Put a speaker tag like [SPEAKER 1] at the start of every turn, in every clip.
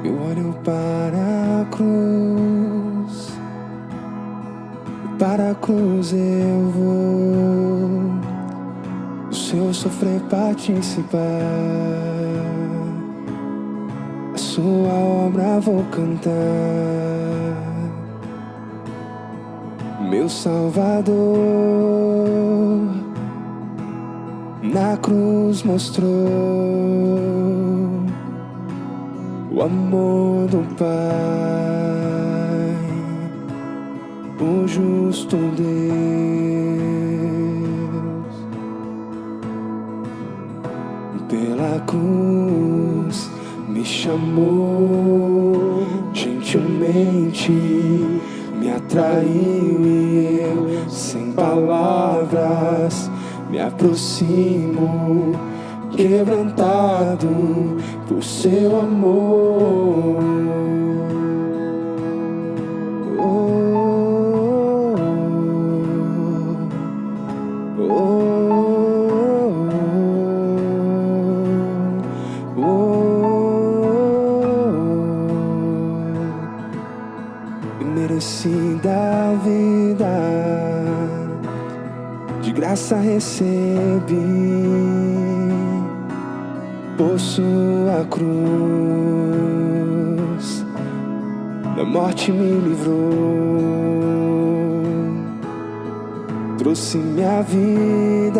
[SPEAKER 1] Eu olho para a cruz, para a cruz eu vou, o seu sofrer participar, a sua obra vou cantar. Meu Salvador na cruz mostrou o amor do Pai, o justo Deus. Pela cruz me chamou gentilmente, me atraiu e eu, sem palavras, me aproximo, quebrantado por seu amor. Oh, oh, oh, oh. Merecida a vida, de graça recebi, por sua cruz, da morte me livrou, trouxe minha vida.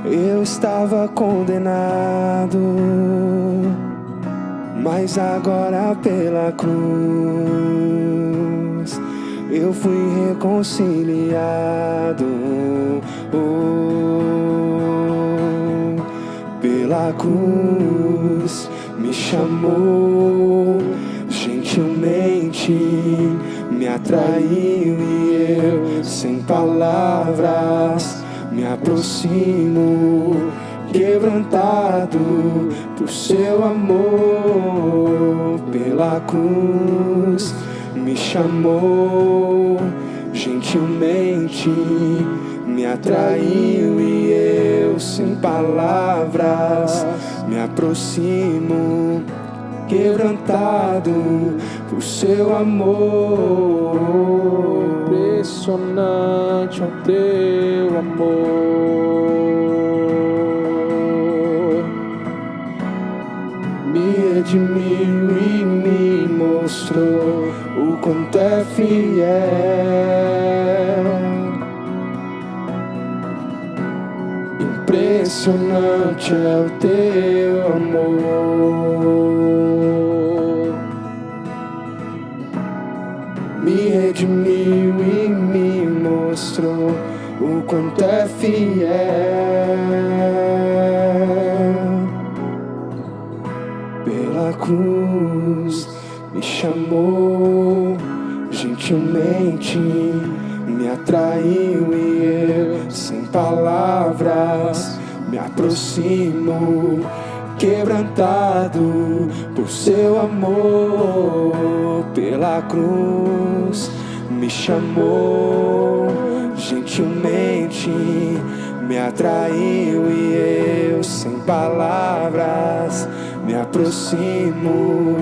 [SPEAKER 1] Eu estava condenado, mas agora pela cruz eu fui reconciliado. Pela cruz me chamou gentilmente, me atraiu e eu, sem palavras, me aproximo, quebrantado por seu amor. Pela cruz me chamou gentilmente, me atraiu e eu, sem palavras, me aproximo, quebrantado por seu amor. Impressionante é o teu amor, me redimiu e me mostrou o quanto é fiel. Impressionante é o teu amor, me redimiu e me mostrou o quanto é fiel. Pela cruz me chamou gentilmente, me atraiu e eu, sem palavras, me aproximo, quebrantado por seu amor. Pela cruz me chamou gentilmente, me atraiu e eu, sem palavras, me aproximo,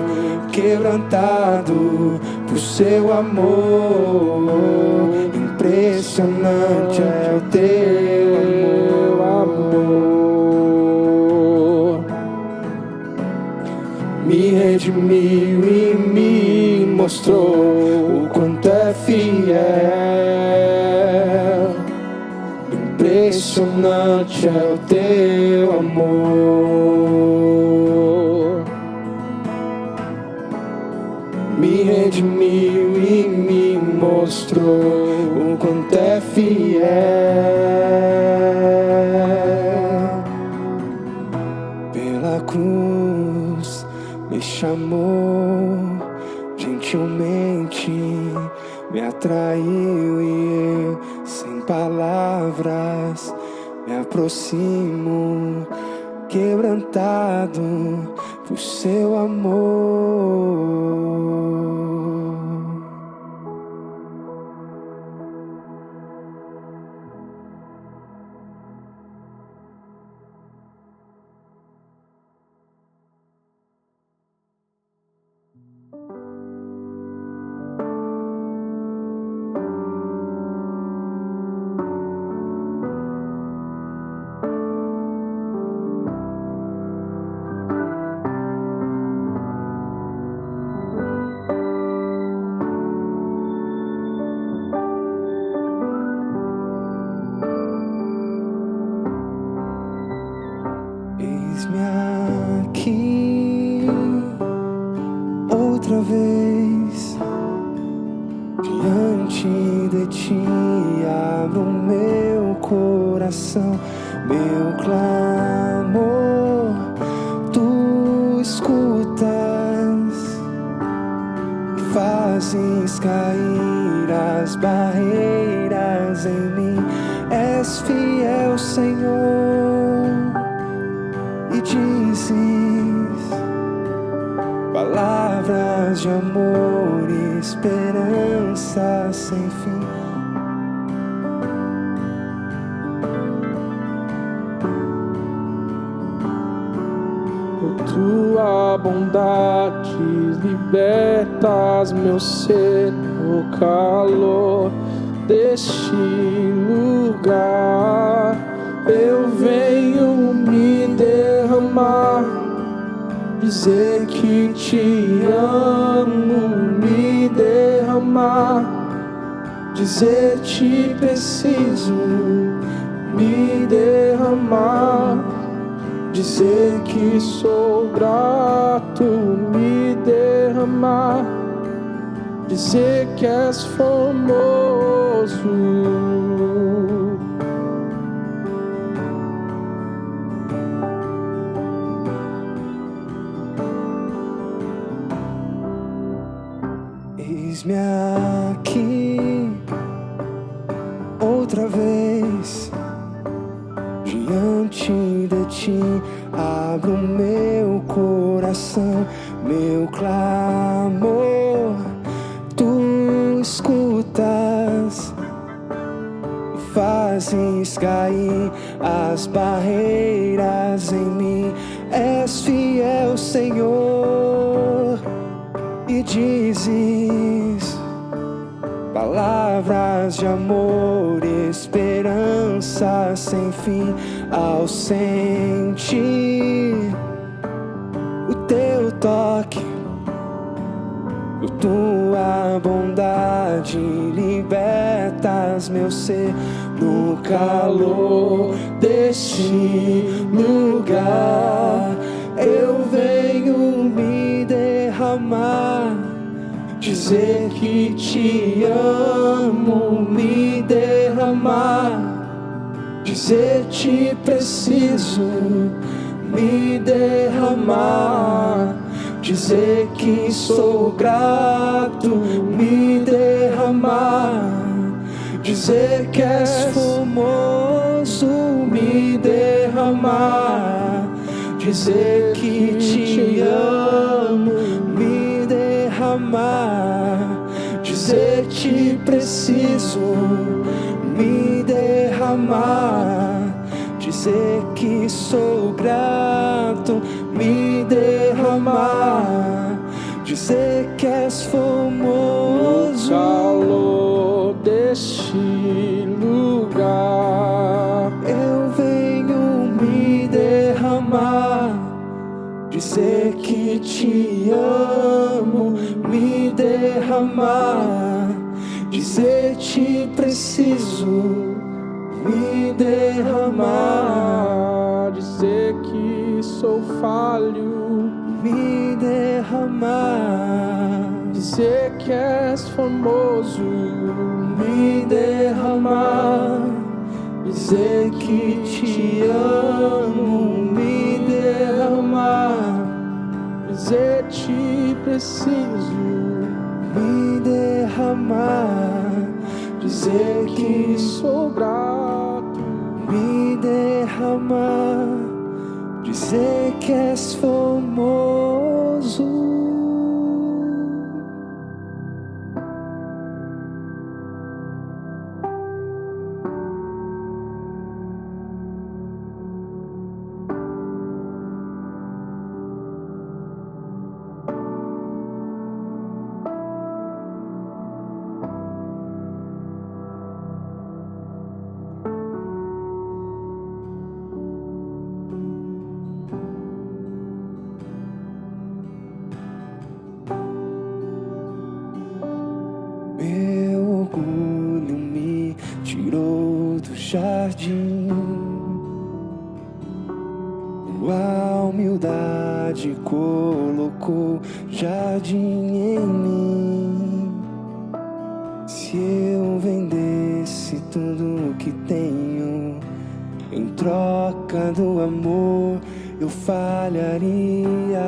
[SPEAKER 1] quebrantado por seu amor. Impressionante é o teu amor, me redimiu e me mostrou o quanto é fiel. Impressionante é o teu amor, me redimiu e me mostrou o quanto é fiel. Pela cruz me chamou gentilmente, me atraiu e eu, sem palavras, me aproximo, quebrantado por seu amor. Eis-me aqui outra vez diante de ti, abro meu coração, meu clamor, tu escutas e fazes cair as barreiras em mim. És fiel, Senhor, e dizes palavras de amor e esperança sem fim.
[SPEAKER 2] Por tua bondade libertas meu ser no calor deste lugar. Eu venho me derramar, dizer que te amo, me derramar, dizer te preciso, me derramar, dizer que sou grato, me derramar, dizer que és formoso.
[SPEAKER 1] Eis-me aqui outra vez diante de ti, abro meu coração, meu clamor, tu escutas e fazes cair as barreiras em mim. És fiel, Senhor, e dizes palavras de amor e esperança sem fim. Ao sentir o teu toque, tua bondade libertas meu ser no calor deste lugar. Eu venho me derramar, dizer que te amo, me derramar, dizer te preciso, me derramar, dizer que sou grato, me derramar, dizer que és formoso, me derramar, dizer que te amo, me derramar, dizer te preciso, me derramar, dizer que sou grato, me derramar, dizer que és formoso.
[SPEAKER 2] No calor deste lugar,
[SPEAKER 1] eu venho me derramar, dizer que te amo, me derramar, dizer te preciso, me derramar,
[SPEAKER 2] dizer que sou falho,
[SPEAKER 1] me derramar,
[SPEAKER 2] dizer que és formoso,
[SPEAKER 1] me derramar, dizer que te amo, me derramar,
[SPEAKER 2] dizer te preciso,
[SPEAKER 1] me derramar, dizer que
[SPEAKER 2] sou grato,
[SPEAKER 1] me derramar, dizer que és formoso. Meu orgulho me tirou do jardim, Tua humildade colocou jardim em mim. Se eu vendesse tudo o que tenho em troca do amor, eu falharia.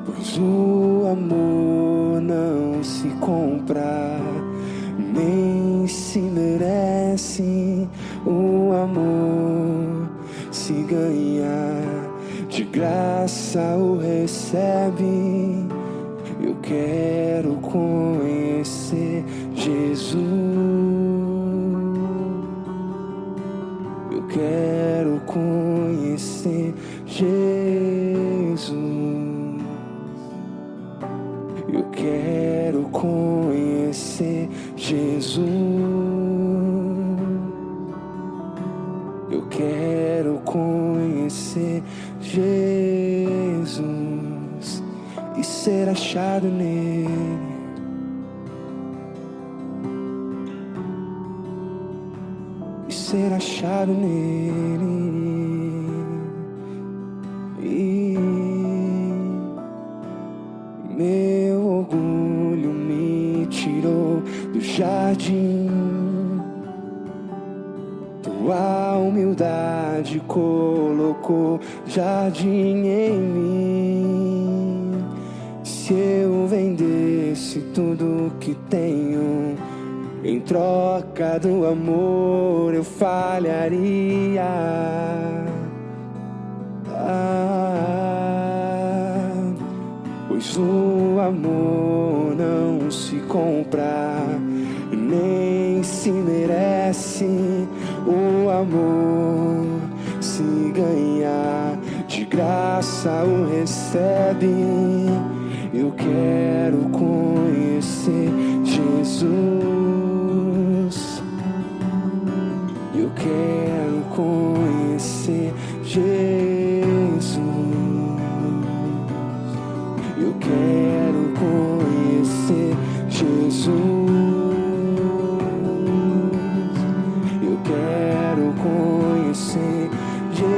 [SPEAKER 1] Pois o amor não se compra, nem se merece. O amor se ganha, de graça o recebe. Eu quero conhecer Jesus. Eu quero conhecer Jesus. Eu quero conhecer Jesus. Eu quero conhecer Jesus e ser achado nele. E ser achado nele. E meu orgulho me tirou do jardim. Tua humildade colocou jardim em mim. Se eu vendesse tudo que tenho em troca do amor, eu falharia. Pois o amor não se compra, nem se merece. O amor se ganha, de graça o recebe. Eu quero conhecer Jesus. Eu quero conhecer Jesus. Eu quero conhecer Jesus. Eu quero conhecer Jesus.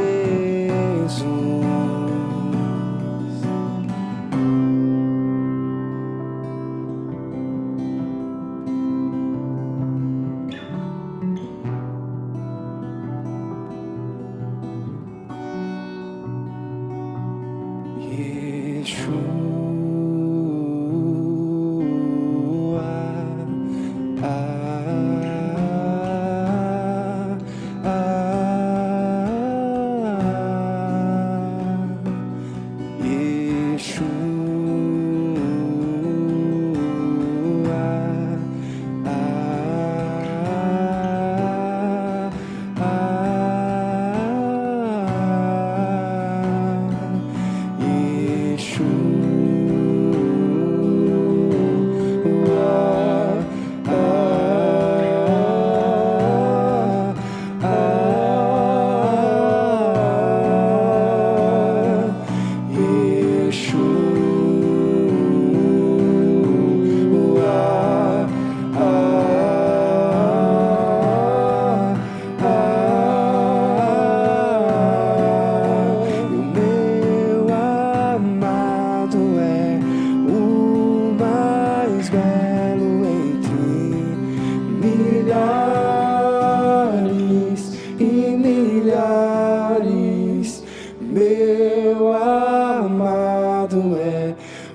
[SPEAKER 1] Meu amado é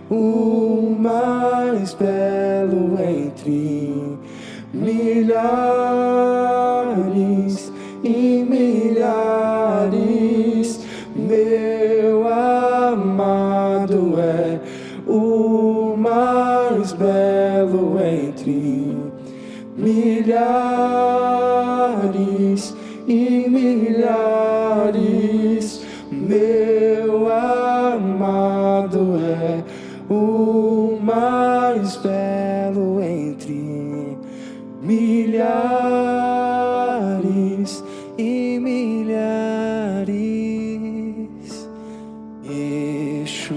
[SPEAKER 1] o mais belo entre milhares e milhares. Meu amado é o mais belo entre milhares e milhares. Meu amado é o mais belo entre milhares e milhares. Yeshua,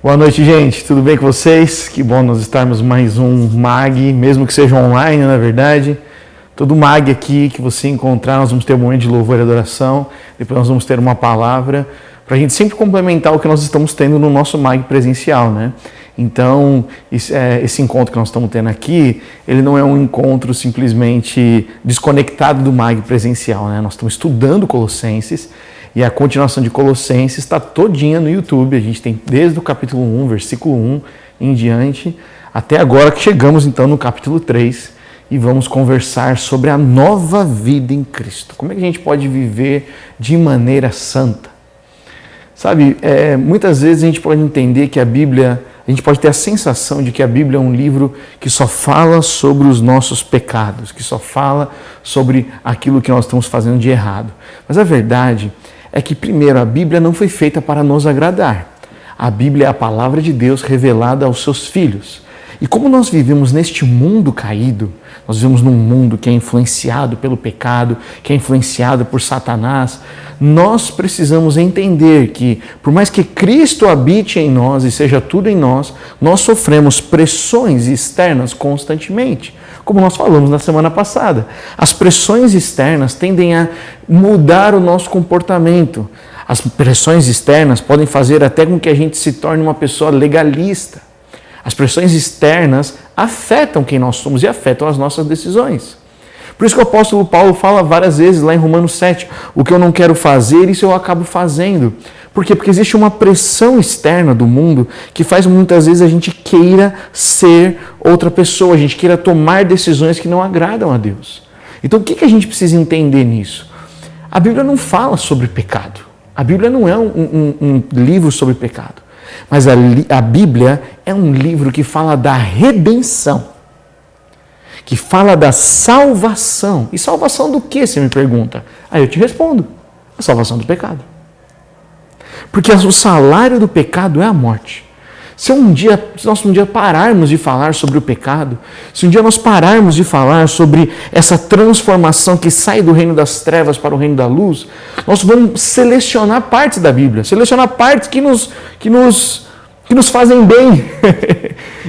[SPEAKER 3] Boa noite, gente. Tudo bem com vocês? Que bom nós estarmos mais um MAG, mesmo que seja online, na verdade. Todo MAG aqui que você encontrar, nós vamos ter um momento de louvor e adoração. Depois nós vamos ter uma palavra para a gente sempre complementar o que nós estamos tendo no nosso MAG presencial, né? Então, esse encontro que nós estamos tendo aqui, ele não é um encontro simplesmente desconectado do MAG presencial, né? Nós estamos estudando Colossenses. E a continuação de Colossenses está todinha no YouTube. A gente tem desde o capítulo 1, versículo 1 em diante, até agora que chegamos então no capítulo 3 e vamos conversar sobre a nova vida em Cristo. Como é que a gente pode viver de maneira santa? Sabe, muitas vezes a gente pode entender que a Bíblia, a gente pode ter a sensação de que a Bíblia é um livro que só fala sobre os nossos pecados, que só fala sobre aquilo que nós estamos fazendo de errado. Mas a verdade é que, primeiro, a Bíblia não foi feita para nos agradar. A Bíblia é a palavra de Deus revelada aos seus filhos. E como nós vivemos neste mundo caído, nós vivemos num mundo que é influenciado pelo pecado, que é influenciado por Satanás, nós precisamos entender que, por mais que Cristo habite em nós e seja tudo em nós, nós sofremos pressões externas constantemente. Como nós falamos na semana passada, as pressões externas tendem a mudar o nosso comportamento. As pressões externas podem fazer até com que a gente se torne uma pessoa legalista. As pressões externas afetam quem nós somos e afetam as nossas decisões. Por isso que o apóstolo Paulo fala várias vezes lá em Romanos 7, o que eu não quero fazer, isso eu acabo fazendo. Por quê? Porque existe uma pressão externa do mundo que faz muitas vezes a gente queira ser outra pessoa, a gente queira tomar decisões que não agradam a Deus. Então o que a gente precisa entender nisso? A Bíblia não fala sobre pecado. A Bíblia não é um livro sobre pecado. Mas a Bíblia é um livro que fala da redenção, que fala da salvação. E salvação do que, você me pergunta? Aí eu te respondo, a salvação do pecado. Porque o salário do pecado é a morte. Se nós um dia pararmos de falar sobre o pecado, se um dia nós pararmos de falar sobre essa transformação que sai do reino das trevas para o reino da luz, nós vamos selecionar partes da Bíblia, selecionar partes que nos fazem bem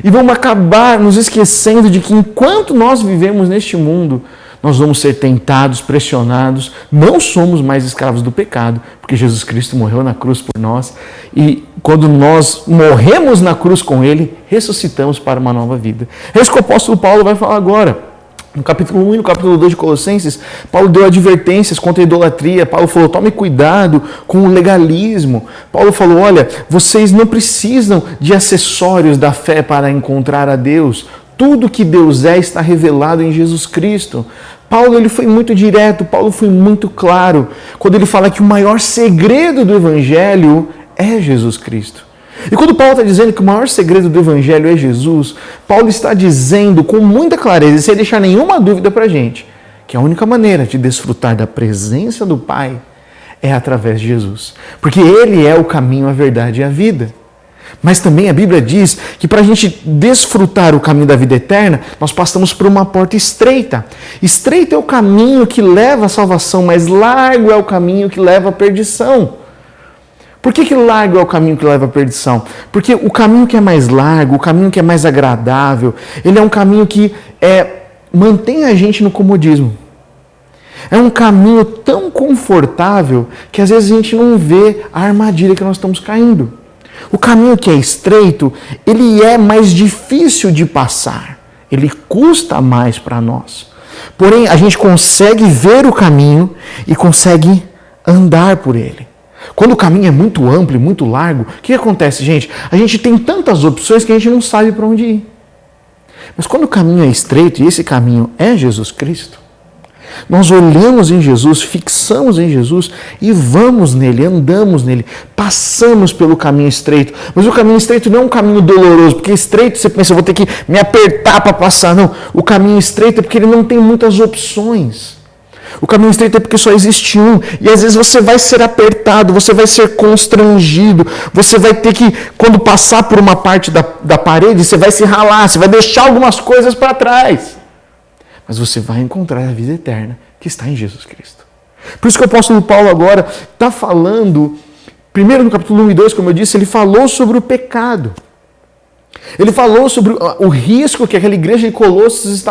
[SPEAKER 3] e vamos acabar nos esquecendo de que enquanto nós vivemos neste mundo, nós vamos ser tentados, pressionados, não somos mais escravos do pecado, porque Jesus Cristo morreu na cruz por nós e quando nós morremos na cruz com Ele, ressuscitamos para uma nova vida. É isso que o apóstolo Paulo vai falar agora. No capítulo 1 e no capítulo 2 de Colossenses, Paulo deu advertências contra a idolatria. Paulo falou, tome cuidado com o legalismo. Paulo falou, olha, vocês não precisam de acessórios da fé para encontrar a Deus. Tudo que Deus está revelado em Jesus Cristo. Paulo ele foi muito direto, Paulo foi muito claro, quando ele fala que o maior segredo do Evangelho é Jesus Cristo. E quando Paulo está dizendo que o maior segredo do Evangelho é Jesus, Paulo está dizendo com muita clareza, sem deixar nenhuma dúvida para a gente, que a única maneira de desfrutar da presença do Pai é através de Jesus. Porque Ele é o caminho, a verdade e a vida. Mas também a Bíblia diz que para a gente desfrutar o caminho da vida eterna, nós passamos por uma porta estreita. Estreito é o caminho que leva à salvação, mas largo é o caminho que leva à perdição. Por que largo é o caminho que leva à perdição? Porque o caminho que é mais largo, o caminho que é mais agradável, ele é um caminho que mantém a gente no comodismo. É um caminho tão confortável que às vezes a gente não vê a armadilha que nós estamos caindo. O caminho que é estreito, ele é mais difícil de passar. Ele custa mais para nós. Porém, a gente consegue ver o caminho e consegue andar por ele. Quando o caminho é muito amplo e muito largo, o que acontece, gente? A gente tem tantas opções que a gente não sabe para onde ir. Mas quando o caminho é estreito, e esse caminho é Jesus Cristo, nós olhamos em Jesus, fixamos em Jesus e vamos nele, andamos nele, passamos pelo caminho estreito. Mas o caminho estreito não é um caminho doloroso, porque estreito você pensa, eu vou ter que me apertar para passar. Não, o caminho estreito é porque ele não tem muitas opções. O caminho estreito é porque só existe um. E às vezes você vai ser apertado, você vai ser constrangido, você vai ter que, quando passar por uma parte da parede, você vai se ralar, você vai deixar algumas coisas para trás. Mas você vai encontrar a vida eterna que está em Jesus Cristo. Por isso que o apóstolo Paulo agora está falando, primeiro no capítulo 1 e 2, como eu disse, ele falou sobre o pecado. Ele falou sobre o risco que aquela igreja de Colossos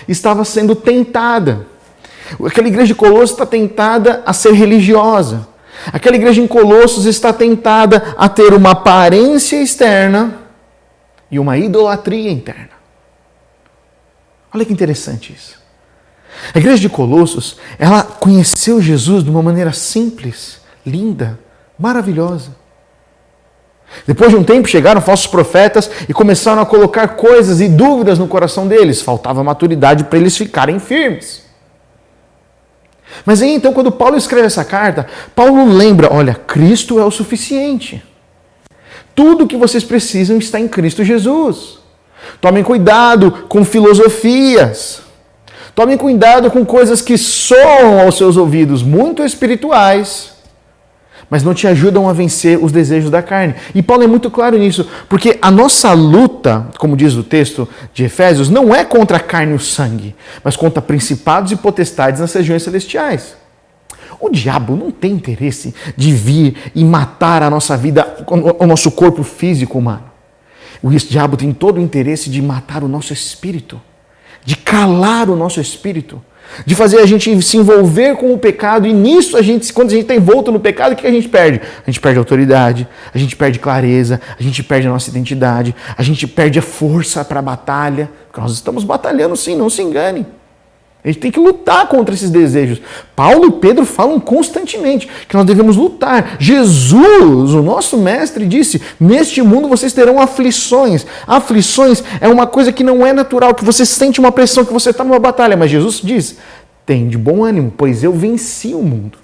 [SPEAKER 3] estava sendo tentada. Aquela igreja de Colossos está tentada a ser religiosa. Aquela igreja em Colossos está tentada a ter uma aparência externa e uma idolatria interna. Olha que interessante isso. A igreja de Colossos, ela conheceu Jesus de uma maneira simples, linda, maravilhosa. Depois de um tempo chegaram falsos profetas e começaram a colocar coisas e dúvidas no coração deles. Faltava maturidade para eles ficarem firmes. Mas aí então, quando Paulo escreve essa carta, Paulo lembra, olha, Cristo é o suficiente. Tudo o que vocês precisam está em Cristo Jesus. Tomem cuidado com filosofias. Tomem cuidado com coisas que soam aos seus ouvidos muito espirituais, mas não te ajudam a vencer os desejos da carne. E Paulo é muito claro nisso, porque a nossa luta, como diz o texto de Efésios, não é contra a carne e o sangue, mas contra principados e potestades nas regiões celestiais. O diabo não tem interesse de vir e matar a nossa vida, o nosso corpo físico humano. O diabo tem todo o interesse de matar o nosso espírito, de calar o nosso espírito, de fazer a gente se envolver com o pecado, e nisso, quando a gente está envolto no pecado, o que a gente perde? A gente perde autoridade, a gente perde clareza, a gente perde a nossa identidade, a gente perde a força para a batalha, porque nós estamos batalhando sim, não se engane. A gente tem que lutar contra esses desejos. Paulo e Pedro falam constantemente que nós devemos lutar. Jesus, o nosso mestre, disse, neste mundo vocês terão aflições. Aflições é uma coisa que não é natural, que você sente uma pressão, que você está numa batalha. Mas Jesus diz, tem de bom ânimo, pois eu venci o mundo.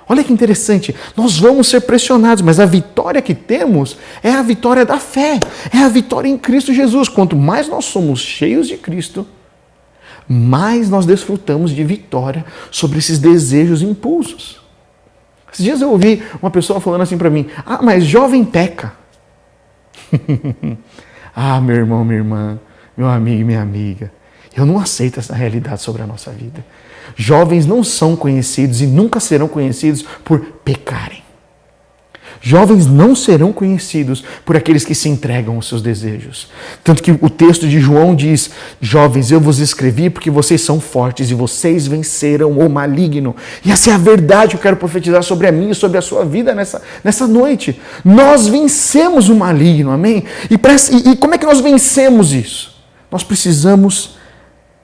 [SPEAKER 3] Olha que interessante, nós vamos ser pressionados, mas a vitória que temos é a vitória da fé. É a vitória em Cristo Jesus. Quanto mais nós somos cheios de Cristo, mais nós desfrutamos de vitória sobre esses desejos e impulsos. Esses dias eu ouvi uma pessoa falando assim para mim, mas jovem peca. Meu irmão, minha irmã, meu amigo e minha amiga, eu não aceito essa realidade sobre a nossa vida. Jovens não são conhecidos e nunca serão conhecidos por pecarem. Jovens não serão conhecidos por aqueles que se entregam aos seus desejos. Tanto que o texto de João diz, jovens, eu vos escrevi porque vocês são fortes e vocês venceram o maligno. E essa é a verdade que eu quero profetizar sobre a minha e sobre a sua vida nessa noite. Nós vencemos o maligno, amém? E como é que nós vencemos isso? Nós precisamos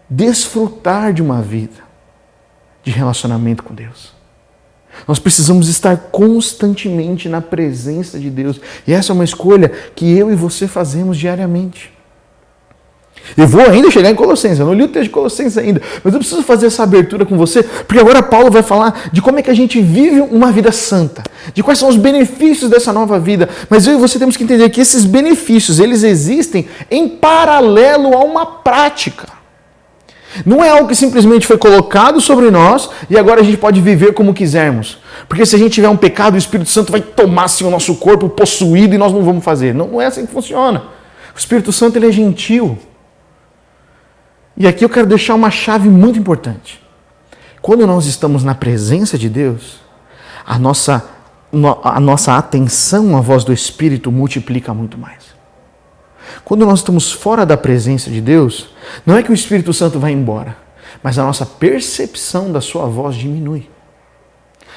[SPEAKER 3] desfrutar de uma vida de relacionamento com Deus. Nós precisamos estar constantemente na presença de Deus. E essa é uma escolha que eu e você fazemos diariamente. Eu vou ainda chegar em Colossenses, eu não li o texto de Colossenses ainda, mas eu preciso fazer essa abertura com você, porque agora Paulo vai falar de como é que a gente vive uma vida santa, de quais são os benefícios dessa nova vida. Mas eu e você temos que entender que esses benefícios, eles existem em paralelo a uma prática. Não é algo que simplesmente foi colocado sobre nós e agora a gente pode viver como quisermos. Porque se a gente tiver um pecado, o Espírito Santo vai tomar assim, o nosso corpo possuído e nós não vamos fazer. Não é assim que funciona. O Espírito Santo ele é gentil. E aqui eu quero deixar uma chave muito importante. Quando nós estamos na presença de Deus, a nossa atenção à voz do Espírito multiplica muito mais. Quando nós estamos fora da presença de Deus, não é que o Espírito Santo vai embora, mas a nossa percepção da sua voz diminui.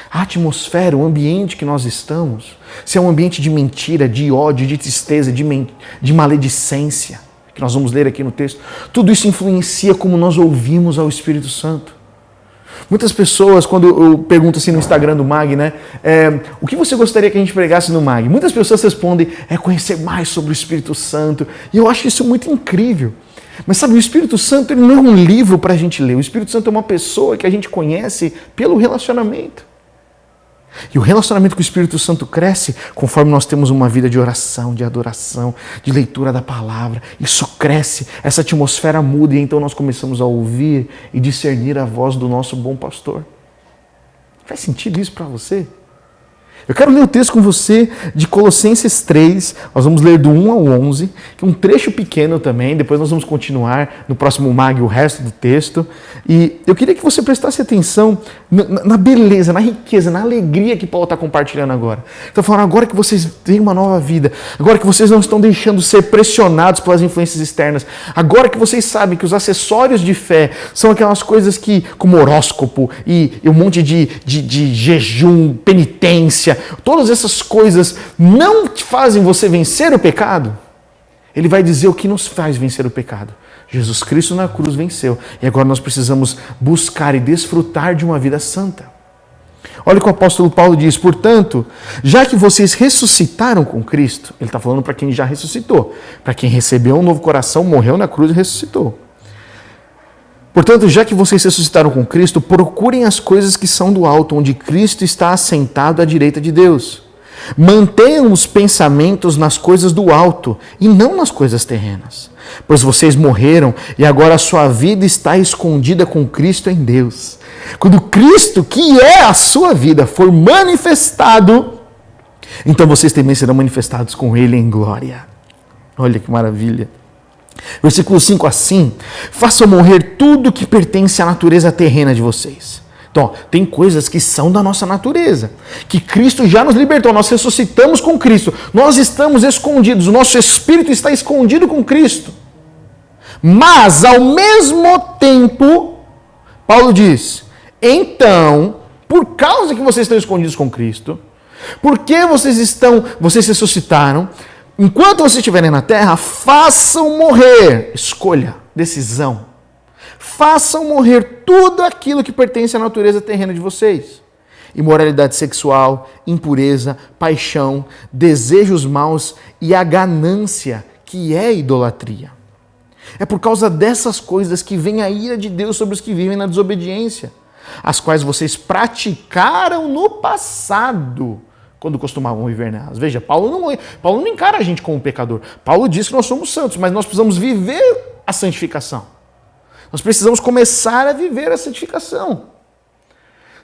[SPEAKER 3] A atmosfera, o ambiente que nós estamos, se é um ambiente de mentira, de ódio, de tristeza, de maledicência, que nós vamos ler aqui no texto, tudo isso influencia como nós ouvimos ao Espírito Santo. Muitas pessoas, quando eu pergunto assim no Instagram do MAG, né, o que você gostaria que a gente pregasse no MAG? Muitas pessoas respondem, conhecer mais sobre o Espírito Santo. E eu acho isso muito incrível. Mas sabe, o Espírito Santo ele não é um livro para a gente ler. O Espírito Santo é uma pessoa que a gente conhece pelo relacionamento. E o relacionamento com o Espírito Santo cresce conforme nós temos uma vida de oração, de adoração, de leitura da palavra. Isso cresce, essa atmosfera muda e então nós começamos a ouvir e discernir a voz do nosso bom pastor. Faz sentido isso para você? Eu quero ler o texto com você de Colossenses 3, nós vamos ler do 1 ao 11, que é um trecho pequeno também, depois nós vamos continuar no próximo MAG o resto do texto. E eu queria que você prestasse atenção na beleza, na riqueza, na alegria que Paulo está compartilhando agora. Está falando agora que vocês têm uma nova vida, agora que vocês não estão deixando ser pressionados pelas influências externas, agora que vocês sabem que os acessórios de fé são aquelas coisas que, como horóscopo e um monte de jejum, penitência, todas essas coisas não te fazem você vencer o pecado. Ele vai dizer o que nos faz vencer o pecado. Jesus Cristo na cruz venceu. E agora nós precisamos buscar e desfrutar de uma vida santa. Olha o que o apóstolo Paulo diz. Portanto, já que vocês ressuscitaram com Cristo, ele está falando para quem já ressuscitou, para quem recebeu um novo coração, morreu na cruz e ressuscitou. Portanto, já que vocês ressuscitaram com Cristo, procurem as coisas que são do alto, onde Cristo está assentado à direita de Deus. Mantenham os pensamentos nas coisas do alto e não nas coisas terrenas. Pois vocês morreram e agora a sua vida está escondida com Cristo em Deus. Quando Cristo, que é a sua vida, for manifestado, então vocês também serão manifestados com Ele em glória. Olha que maravilha. Versículo 5 assim, façam morrer tudo que pertence à natureza terrena de vocês. Então, tem coisas que são da nossa natureza, que Cristo já nos libertou, nós ressuscitamos com Cristo, nós estamos escondidos, o nosso espírito está escondido com Cristo. Mas, ao mesmo tempo, Paulo diz, então, por causa que vocês estão escondidos com Cristo, porque vocês ressuscitaram, enquanto vocês estiverem na terra, façam morrer, escolha, decisão, façam morrer tudo aquilo que pertence à natureza terrena de vocês. Imoralidade sexual, impureza, paixão, desejos maus e a ganância, que é idolatria. É por causa dessas coisas que vem a ira de Deus sobre os que vivem na desobediência, as quais vocês praticaram no passado, quando costumavam viver nelas. Veja, Paulo não encara a gente como pecador. Paulo diz que nós somos santos, mas nós precisamos viver a santificação. Nós precisamos começar a viver a santificação.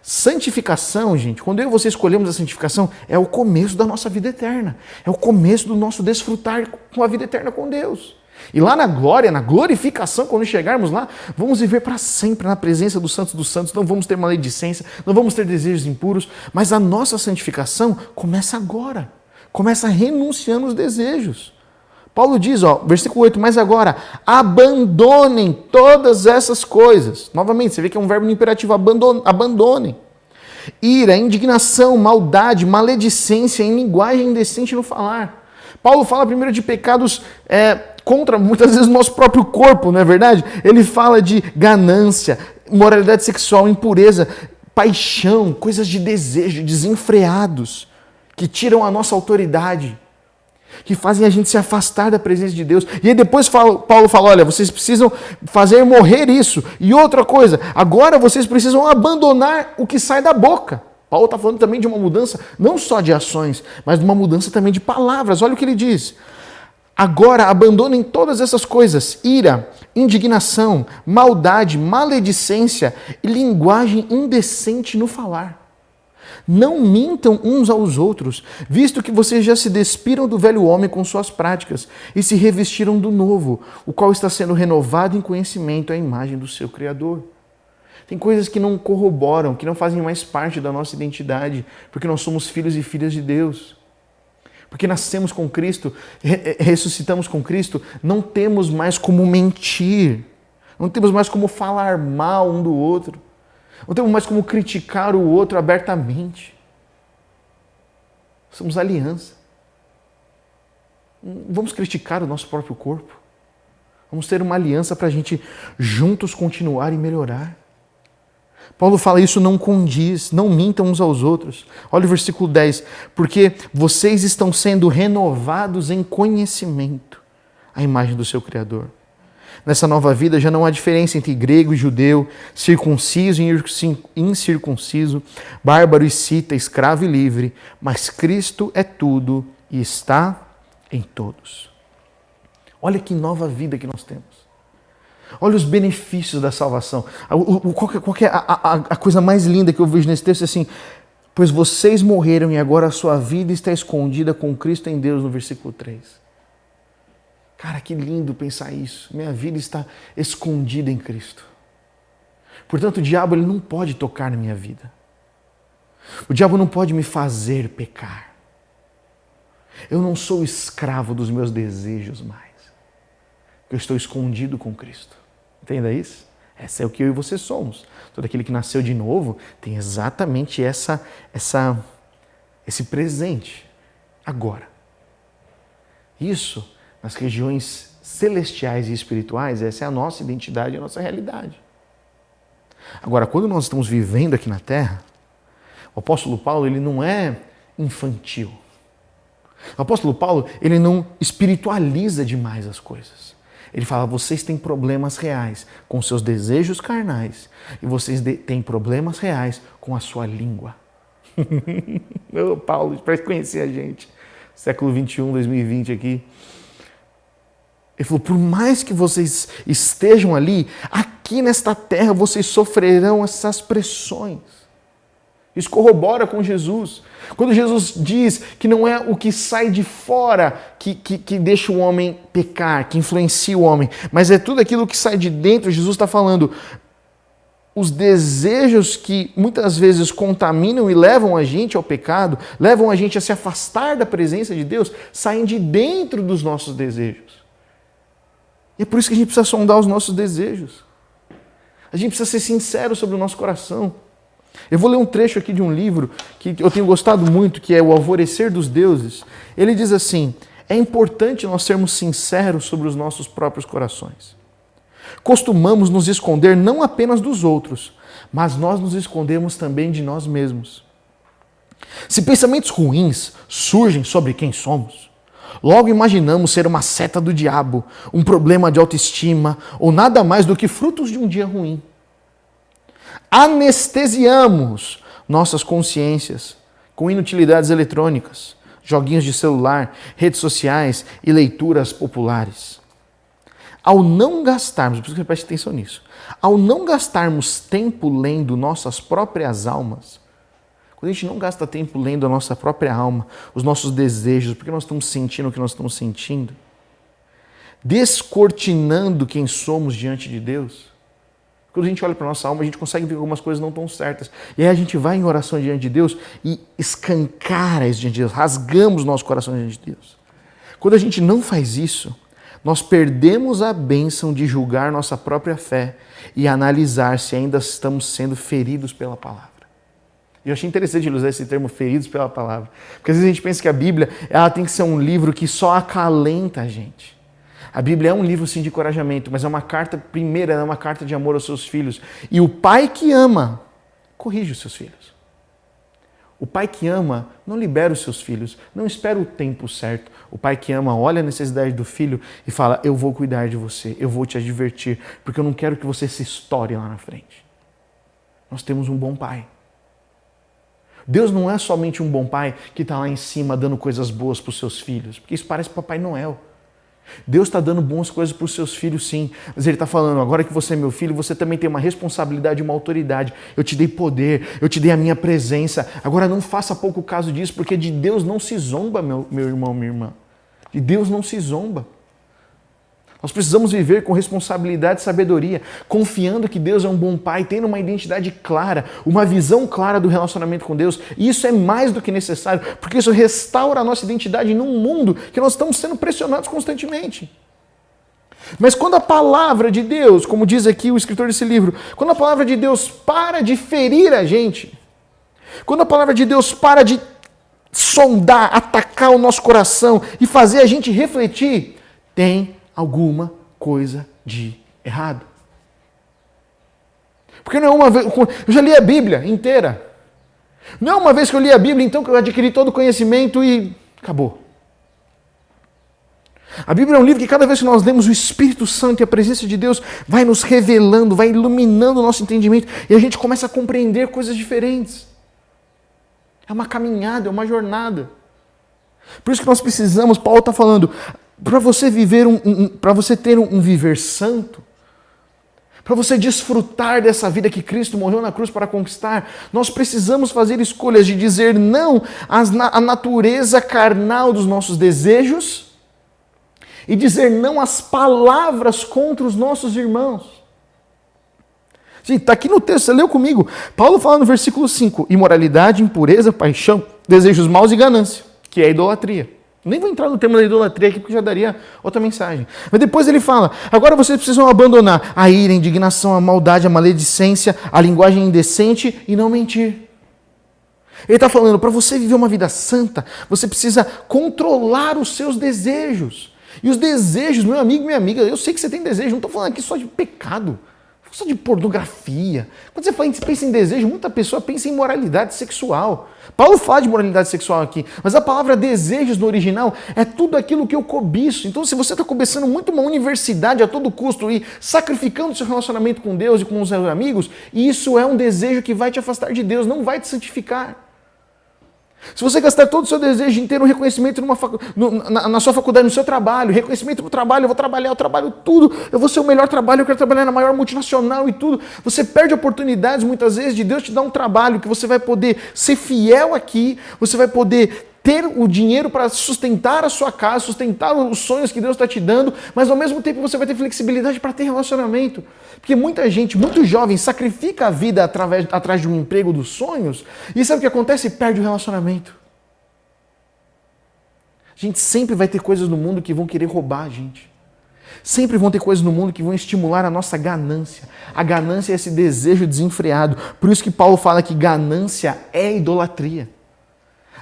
[SPEAKER 3] Santificação, gente, quando eu e você escolhemos a santificação, é o começo da nossa vida eterna. É o começo do nosso desfrutar com a vida eterna com Deus. E lá na glória, na glorificação, quando chegarmos lá, vamos viver para sempre na presença dos santos, não vamos ter maledicência, não vamos ter desejos impuros, mas a nossa santificação começa agora, começa renunciando os desejos. Paulo diz, versículo 8, mas agora, abandonem todas essas coisas. Novamente, você vê que é um verbo no imperativo, abandonem. Ira, indignação, maldade, maledicência, em linguagem indecente no falar. Paulo fala primeiro de pecados contra, muitas vezes, o nosso próprio corpo, não é verdade? Ele fala de ganância, moralidade sexual, impureza, paixão, coisas de desejo, desenfreados, que tiram a nossa autoridade, que fazem a gente se afastar da presença de Deus. E aí depois Paulo fala, olha, vocês precisam fazer morrer isso. E outra coisa, agora vocês precisam abandonar o que sai da boca. Paulo está falando também de uma mudança, não só de ações, mas de uma mudança também de palavras. Olha o que ele diz. Agora abandonem todas essas coisas: ira, indignação, maldade, maledicência e linguagem indecente no falar. Não mintam uns aos outros, visto que vocês já se despiram do velho homem com suas práticas e se revestiram do novo, o qual está sendo renovado em conhecimento à imagem do seu Criador. Tem coisas que não corroboram, que não fazem mais parte da nossa identidade, porque nós somos filhos e filhas de Deus. Porque nascemos com Cristo, ressuscitamos com Cristo, não temos mais como mentir, não temos mais como falar mal um do outro, não temos mais como criticar o outro abertamente. Somos aliança. Vamos criticar o nosso próprio corpo. Vamos ter uma aliança para a gente juntos continuar e melhorar. Paulo fala isso não condiz, não mintam uns aos outros. Olha o versículo 10. Porque vocês estão sendo renovados em conhecimento à imagem do seu Criador. Nessa nova vida já não há diferença entre grego e judeu, circunciso e incircunciso, bárbaro e cita, escravo e livre, mas Cristo é tudo e está em todos. Olha que nova vida que nós temos. Olha os benefícios da salvação. Qual que é a coisa mais linda que eu vejo nesse texto? É assim, pois vocês morreram e agora a sua vida está escondida com Cristo em Deus, no versículo 3. Cara, que lindo pensar isso. Minha vida está escondida em Cristo. Portanto, o diabo ele não pode tocar na minha vida. O diabo não pode me fazer pecar. Eu não sou escravo dos meus desejos mais. Eu estou escondido com Cristo. Entenda isso? Essa é o que eu e você somos. Todo aquele que nasceu de novo tem exatamente esse presente agora. Isso, nas regiões celestiais e espirituais, essa é a nossa identidade, a nossa realidade. Agora, quando nós estamos vivendo aqui na Terra, o apóstolo Paulo ele não é infantil. O apóstolo Paulo ele não espiritualiza demais as coisas. Ele fala, vocês têm problemas reais com seus desejos carnais e vocês têm problemas reais com a sua língua. Paulo, para conhecer a gente, século 21, 2020 aqui. Ele falou, por mais que vocês estejam ali, aqui nesta terra vocês sofrerão essas pressões. Isso corrobora com Jesus. Quando Jesus diz que não é o que sai de fora que deixa o homem pecar, que influencia o homem, mas é tudo aquilo que sai de dentro. Jesus está falando, os desejos que muitas vezes contaminam e levam a gente ao pecado, levam a gente a se afastar da presença de Deus, saem de dentro dos nossos desejos. E é por isso que a gente precisa sondar os nossos desejos. A gente precisa ser sincero sobre o nosso coração. Eu vou ler um trecho aqui de um livro que eu tenho gostado muito, que é O Alvorecer dos Deuses. Ele diz assim, é importante nós sermos sinceros sobre os nossos próprios corações. Costumamos nos esconder não apenas dos outros, mas nós nos escondemos também de nós mesmos. Se pensamentos ruins surgem sobre quem somos, logo imaginamos ser uma seta do diabo, um problema de autoestima ou nada mais do que frutos de um dia ruim. Anestesiamos nossas consciências com inutilidades eletrônicas, joguinhos de celular, redes sociais e leituras populares. Ao não gastarmos, por isso que preste atenção nisso, ao não gastarmos tempo lendo nossas próprias almas, quando a gente não gasta tempo lendo a nossa própria alma, os nossos desejos, porque nós estamos sentindo o que nós estamos sentindo, descortinando quem somos diante de Deus, quando a gente olha para a nossa alma, a gente consegue ver que algumas coisas não estão certas. E aí a gente vai em oração diante de Deus e escancara isso diante de Deus, rasgamos nosso coração diante de Deus. Quando a gente não faz isso, nós perdemos a bênção de julgar nossa própria fé e analisar se ainda estamos sendo feridos pela palavra. Eu achei interessante usar esse termo, feridos pela palavra. Porque às vezes a gente pensa que a Bíblia ela tem que ser um livro que só acalenta a gente. A Bíblia é um livro, sim, de encorajamento, mas é uma carta, primeira, é uma carta de amor aos seus filhos. E o pai que ama, corrige os seus filhos. O pai que ama não libera os seus filhos, não espera o tempo certo. O pai que ama olha a necessidade do filho e fala, eu vou cuidar de você, eu vou te advertir, porque eu não quero que você se estoure lá na frente. Nós temos um bom pai. Deus não é somente um bom pai que está lá em cima dando coisas boas para os seus filhos, porque isso parece Papai Noel. Deus está dando boas coisas para os seus filhos, sim. Mas Ele está falando, agora que você é meu filho, você também tem uma responsabilidade, uma autoridade. Eu te dei poder, eu te dei a minha presença. Agora não faça pouco caso disso, porque de Deus não se zomba, meu irmão, minha irmã. De Deus não se zomba. Nós precisamos viver com responsabilidade e sabedoria, confiando que Deus é um bom pai, tendo uma identidade clara, uma visão clara do relacionamento com Deus. E isso é mais do que necessário, porque isso restaura a nossa identidade num mundo que nós estamos sendo pressionados constantemente. Mas quando a palavra de Deus, como diz aqui o escritor desse livro, quando a palavra de Deus para de ferir a gente, quando a palavra de Deus para de sondar, atacar o nosso coração e fazer a gente refletir, tem alguma coisa de errado. Porque não é uma vez, eu já li a Bíblia inteira. Não é uma vez que eu li a Bíblia, então que eu adquiri todo o conhecimento e acabou. A Bíblia é um livro que cada vez que nós lemos, o Espírito Santo e a presença de Deus vai nos revelando, vai iluminando o nosso entendimento e a gente começa a compreender coisas diferentes. É uma caminhada, é uma jornada. Por isso que nós precisamos, Paulo está falando, para você viver para você ter um viver santo, para você desfrutar dessa vida que Cristo morreu na cruz para conquistar, nós precisamos fazer escolhas de dizer não à natureza carnal dos nossos desejos e dizer não às palavras contra os nossos irmãos. Gente, está aqui no texto, você leu comigo. Paulo fala no versículo 5, imoralidade, impureza, paixão, desejos maus e ganância, que é a idolatria. Nem vou entrar no tema da idolatria aqui, porque já daria outra mensagem. Mas depois ele fala, agora vocês precisam abandonar a ira, a indignação, a maldade, a maledicência, a linguagem indecente e não mentir. Ele está falando, para você viver uma vida santa, você precisa controlar os seus desejos. E os desejos, meu amigo, minha amiga, eu sei que você tem desejo, não estou falando aqui só de pecado. Só de pornografia. Quando você pensa em desejo, muita pessoa pensa em moralidade sexual. Paulo fala de moralidade sexual aqui, mas a palavra desejos no original é tudo aquilo que eu cobiço. Então, se você está cobiçando muito uma universidade a todo custo e sacrificando seu relacionamento com Deus e com os seus amigos, isso é um desejo que vai te afastar de Deus, não vai te santificar. Se você gastar todo o seu desejo em ter um reconhecimento na sua faculdade, no seu trabalho, reconhecimento no trabalho, eu vou trabalhar, eu trabalho tudo, eu vou ser o melhor trabalho, eu quero trabalhar na maior multinacional e tudo, você perde oportunidades muitas vezes de Deus te dar um trabalho que você vai poder ser fiel aqui, você vai poder ter o dinheiro para sustentar a sua casa, sustentar os sonhos que Deus está te dando, mas ao mesmo tempo você vai ter flexibilidade para ter relacionamento. Porque muita gente, muito jovem, sacrifica a vida atrás de um emprego dos sonhos e sabe o que acontece? Perde o relacionamento. A gente sempre vai ter coisas no mundo que vão querer roubar a gente. Sempre vão ter coisas no mundo que vão estimular a nossa ganância. A ganância é esse desejo desenfreado. Por isso que Paulo fala que ganância é idolatria.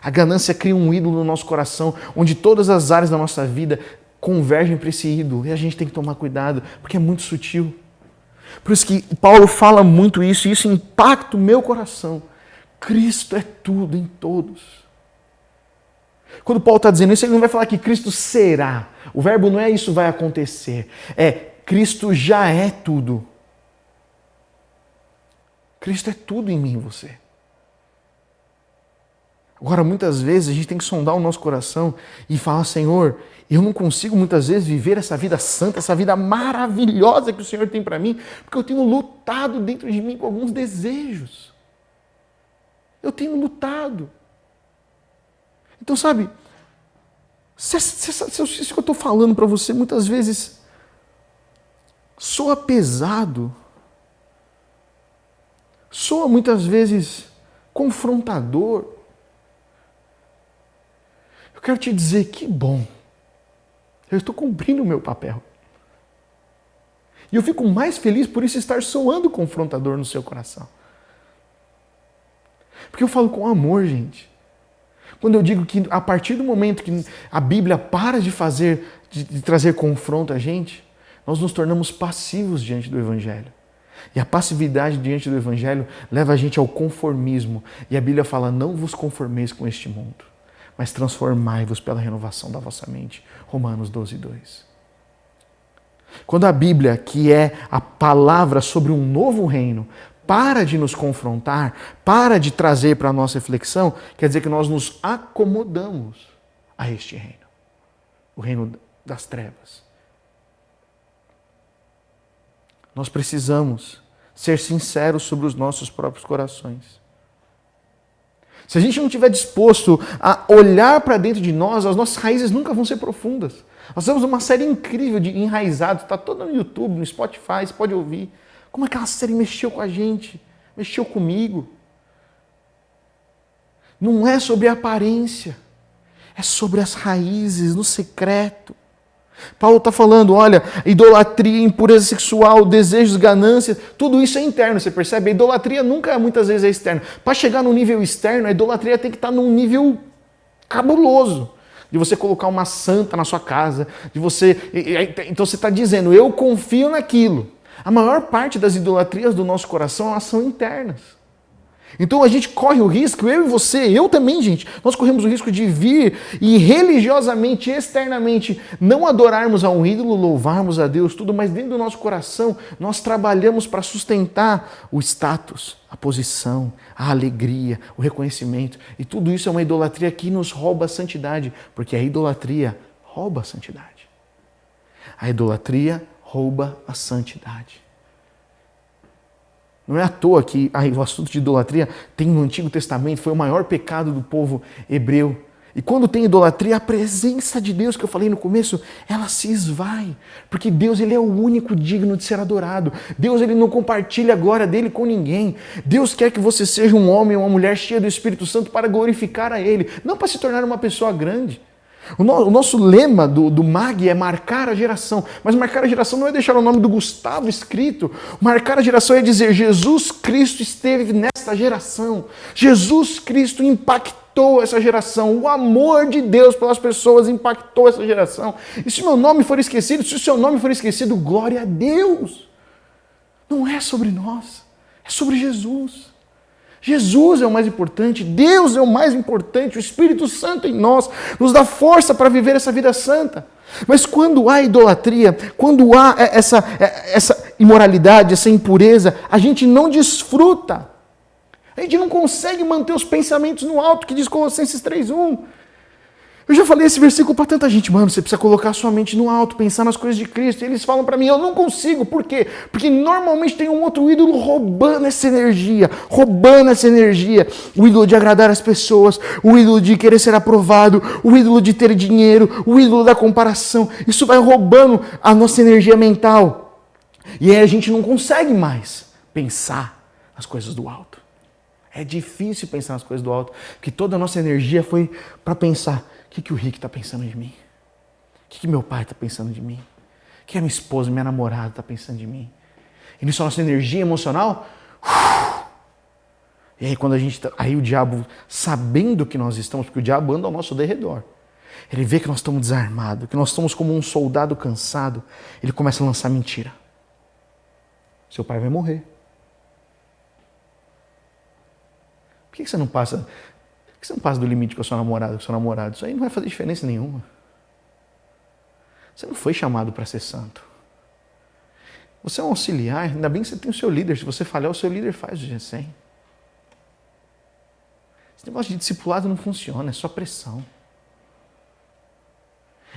[SPEAKER 3] A ganância cria um ídolo no nosso coração, onde todas as áreas da nossa vida convergem para esse ídolo. E a gente tem que tomar cuidado, porque é muito sutil. Por isso que Paulo fala muito isso, e isso impacta o meu coração. Cristo é tudo em todos. Quando Paulo está dizendo isso, ele não vai falar que Cristo será. O verbo não é isso vai acontecer. É Cristo já é tudo. Cristo é tudo em mim e você. Agora, muitas vezes, a gente tem que sondar o nosso coração e falar, Senhor, eu não consigo muitas vezes viver essa vida santa, essa vida maravilhosa que o Senhor tem para mim, porque eu tenho lutado dentro de mim com alguns desejos. Eu tenho lutado. Então, sabe, se isso que eu estou falando para você muitas vezes soa pesado, soa muitas vezes confrontador, eu quero te dizer que bom, eu estou cumprindo o meu papel. E eu fico mais feliz por isso estar soando confrontador no seu coração. Porque eu falo com amor, gente. Quando eu digo que a partir do momento que a Bíblia para de trazer confronto a gente, nós nos tornamos passivos diante do Evangelho. E a passividade diante do Evangelho leva a gente ao conformismo. E a Bíblia fala, não vos conformeis com este mundo, mas transformai-vos pela renovação da vossa mente. Romanos 12:2. Quando a Bíblia, que é a palavra sobre um novo reino, para de nos confrontar, para de trazer para a nossa reflexão, quer dizer que nós nos acomodamos a este reino. O reino das trevas. Nós precisamos ser sinceros sobre os nossos próprios corações. Se a gente não estiver disposto a olhar para dentro de nós, as nossas raízes nunca vão ser profundas. Nós temos uma série incrível de Enraizados, está toda no YouTube, no Spotify, você pode ouvir. Como aquela série mexeu com a gente, mexeu comigo. Não é sobre a aparência, é sobre as raízes, no secreto. Paulo está falando, olha, idolatria, impureza sexual, desejos, ganância, tudo isso é interno, você percebe? A idolatria nunca, muitas vezes, é externa. Para chegar no nível externo, a idolatria tem que estar num nível cabuloso. De você colocar uma santa na sua casa, de você... Então você está dizendo, eu confio naquilo. A maior parte das idolatrias do nosso coração, elas são internas. Então a gente corre o risco, eu e você, eu também, gente, nós corremos o risco de vir e religiosamente, externamente, não adorarmos a um ídolo, louvarmos a Deus, tudo, mas dentro do nosso coração, nós trabalhamos para sustentar o status, a posição, a alegria, o reconhecimento. E tudo isso é uma idolatria que nos rouba a santidade, porque a idolatria rouba a santidade. A idolatria rouba a santidade. Não é à toa que o assunto de idolatria tem no Antigo Testamento, foi o maior pecado do povo hebreu. E quando tem idolatria, a presença de Deus, que eu falei no começo, ela se esvai. Porque Deus, ele é o único digno de ser adorado. Deus, ele não compartilha a glória dele com ninguém. Deus quer que você seja um homem ou uma mulher cheia do Espírito Santo para glorificar a ele, não para se tornar uma pessoa grande. O nosso lema do MAG é marcar a geração. Mas marcar a geração não é deixar o nome do Gustavo escrito. Marcar a geração é dizer, Jesus Cristo esteve nesta geração. Jesus Cristo impactou essa geração. O amor de Deus pelas pessoas impactou essa geração. E se o meu nome for esquecido, se o seu nome for esquecido, glória a Deus. Não é sobre nós, é sobre Jesus. Jesus é o mais importante, Deus é o mais importante, o Espírito Santo em nós nos dá força para viver essa vida santa. Mas quando há idolatria, quando há essa imoralidade, essa impureza, a gente não desfruta. A gente não consegue manter os pensamentos no alto, que diz Colossenses 3:1. Eu já falei esse versículo para tanta gente, mano, você precisa colocar sua mente no alto, pensar nas coisas de Cristo. E eles falam para mim, eu não consigo, por quê? Porque normalmente tem um outro ídolo roubando essa energia. O ídolo de agradar as pessoas, o ídolo de querer ser aprovado, o ídolo de ter dinheiro, o ídolo da comparação. Isso vai roubando a nossa energia mental. E aí a gente não consegue mais pensar nas coisas do alto. É difícil pensar nas coisas do alto, porque toda a nossa energia foi para pensar, o que o Rick está pensando de mim? O que meu pai está pensando de mim? O que a minha esposa, minha namorada está pensando de mim? E nisso a nossa energia emocional... E aí quando a gente... Aí o diabo, sabendo que nós estamos, porque o diabo anda ao nosso derredor, ele vê que nós estamos desarmados, que nós estamos como um soldado cansado, ele começa a lançar mentira. Seu pai vai morrer. Por que você não passa... Por que você não passa do limite com a sua namorada, com o seu namorado? Isso aí não vai fazer diferença nenhuma. Você não foi chamado para ser santo. Você é um auxiliar, ainda bem que você tem o seu líder. Se você falhar, o seu líder faz o G100. Esse negócio de discipulado não funciona, é só pressão.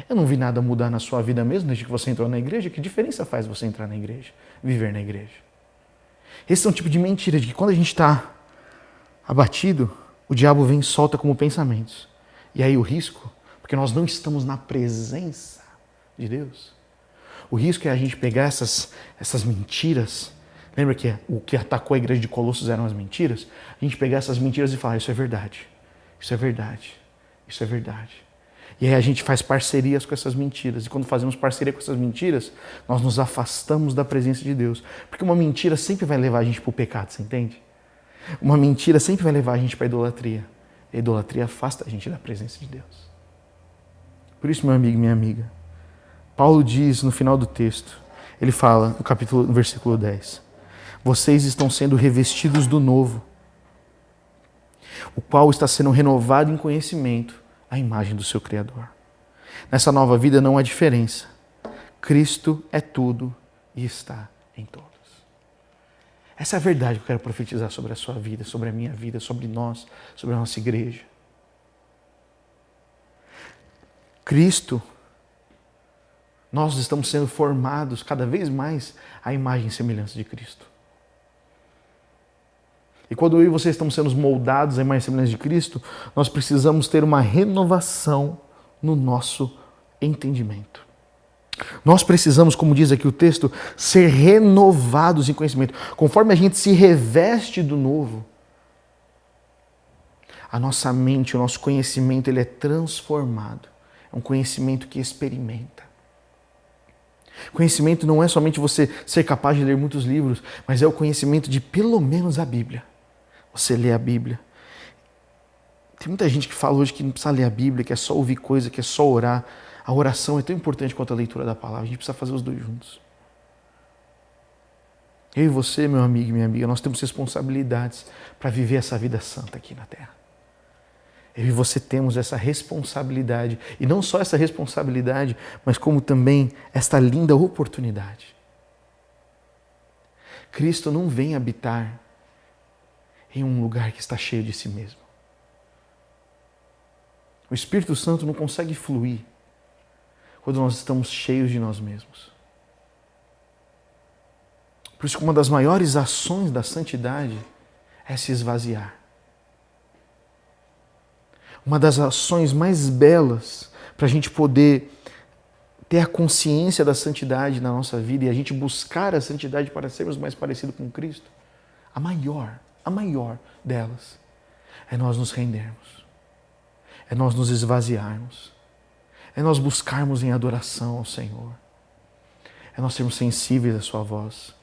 [SPEAKER 3] Eu não vi nada mudar na sua vida mesmo desde que você entrou na igreja. Que diferença faz você entrar na igreja, viver na igreja? Esse é um tipo de mentira, de que quando a gente está abatido, o diabo vem e solta como pensamentos. E aí o risco, porque nós não estamos na presença de Deus, o risco é a gente pegar essas mentiras. Lembra que o que atacou a igreja de Colossos eram as mentiras? A gente pegar essas mentiras e falar, isso é verdade, isso é verdade, isso é verdade. E aí a gente faz parcerias com essas mentiras. E quando fazemos parceria com essas mentiras, nós nos afastamos da presença de Deus. Porque uma mentira sempre vai levar a gente para o pecado, você entende? Uma mentira sempre vai levar a gente para a idolatria. A idolatria afasta a gente da presença de Deus. Por isso, meu amigo e minha amiga, Paulo diz no final do texto, ele fala no versículo 10, vocês estão sendo revestidos do novo, o qual está sendo renovado em conhecimento à imagem do seu Criador. Nessa nova vida não há diferença. Cristo é tudo e está em todos. Essa é a verdade que eu quero profetizar sobre a sua vida, sobre a minha vida, sobre nós, sobre a nossa igreja. Cristo Nós estamos sendo formados cada vez mais à imagem e semelhança de Cristo. E quando eu e você estamos sendo moldados à imagem e semelhança de Cristo, nós precisamos ter uma renovação no nosso entendimento. Nós precisamos, como diz aqui o texto, ser renovados em conhecimento. Conforme a gente se reveste do novo, a nossa mente, o nosso conhecimento, ele é transformado. É um conhecimento que experimenta. Conhecimento não é somente você ser capaz de ler muitos livros, mas é o conhecimento de pelo menos a Bíblia. Você lê a Bíblia. Tem muita gente que fala hoje que não precisa ler a Bíblia, que é só ouvir coisa, que é só orar. A oração é tão importante quanto a leitura da palavra. A gente precisa fazer os dois juntos. Eu e você, meu amigo e minha amiga, nós temos responsabilidades para viver essa vida santa aqui na Terra. Eu e você temos essa responsabilidade. E não só essa responsabilidade, mas como também esta linda oportunidade. Cristo não vem habitar em um lugar que está cheio de si mesmo. O Espírito Santo não consegue fluir quando nós estamos cheios de nós mesmos. Por isso que uma das maiores ações da santidade é se esvaziar. Uma das ações mais belas para a gente poder ter a consciência da santidade na nossa vida e a gente buscar a santidade para sermos mais parecidos com Cristo, a maior delas é nós nos rendermos, é nós nos esvaziarmos, é nós buscarmos em adoração ao Senhor, é nós sermos sensíveis à sua voz,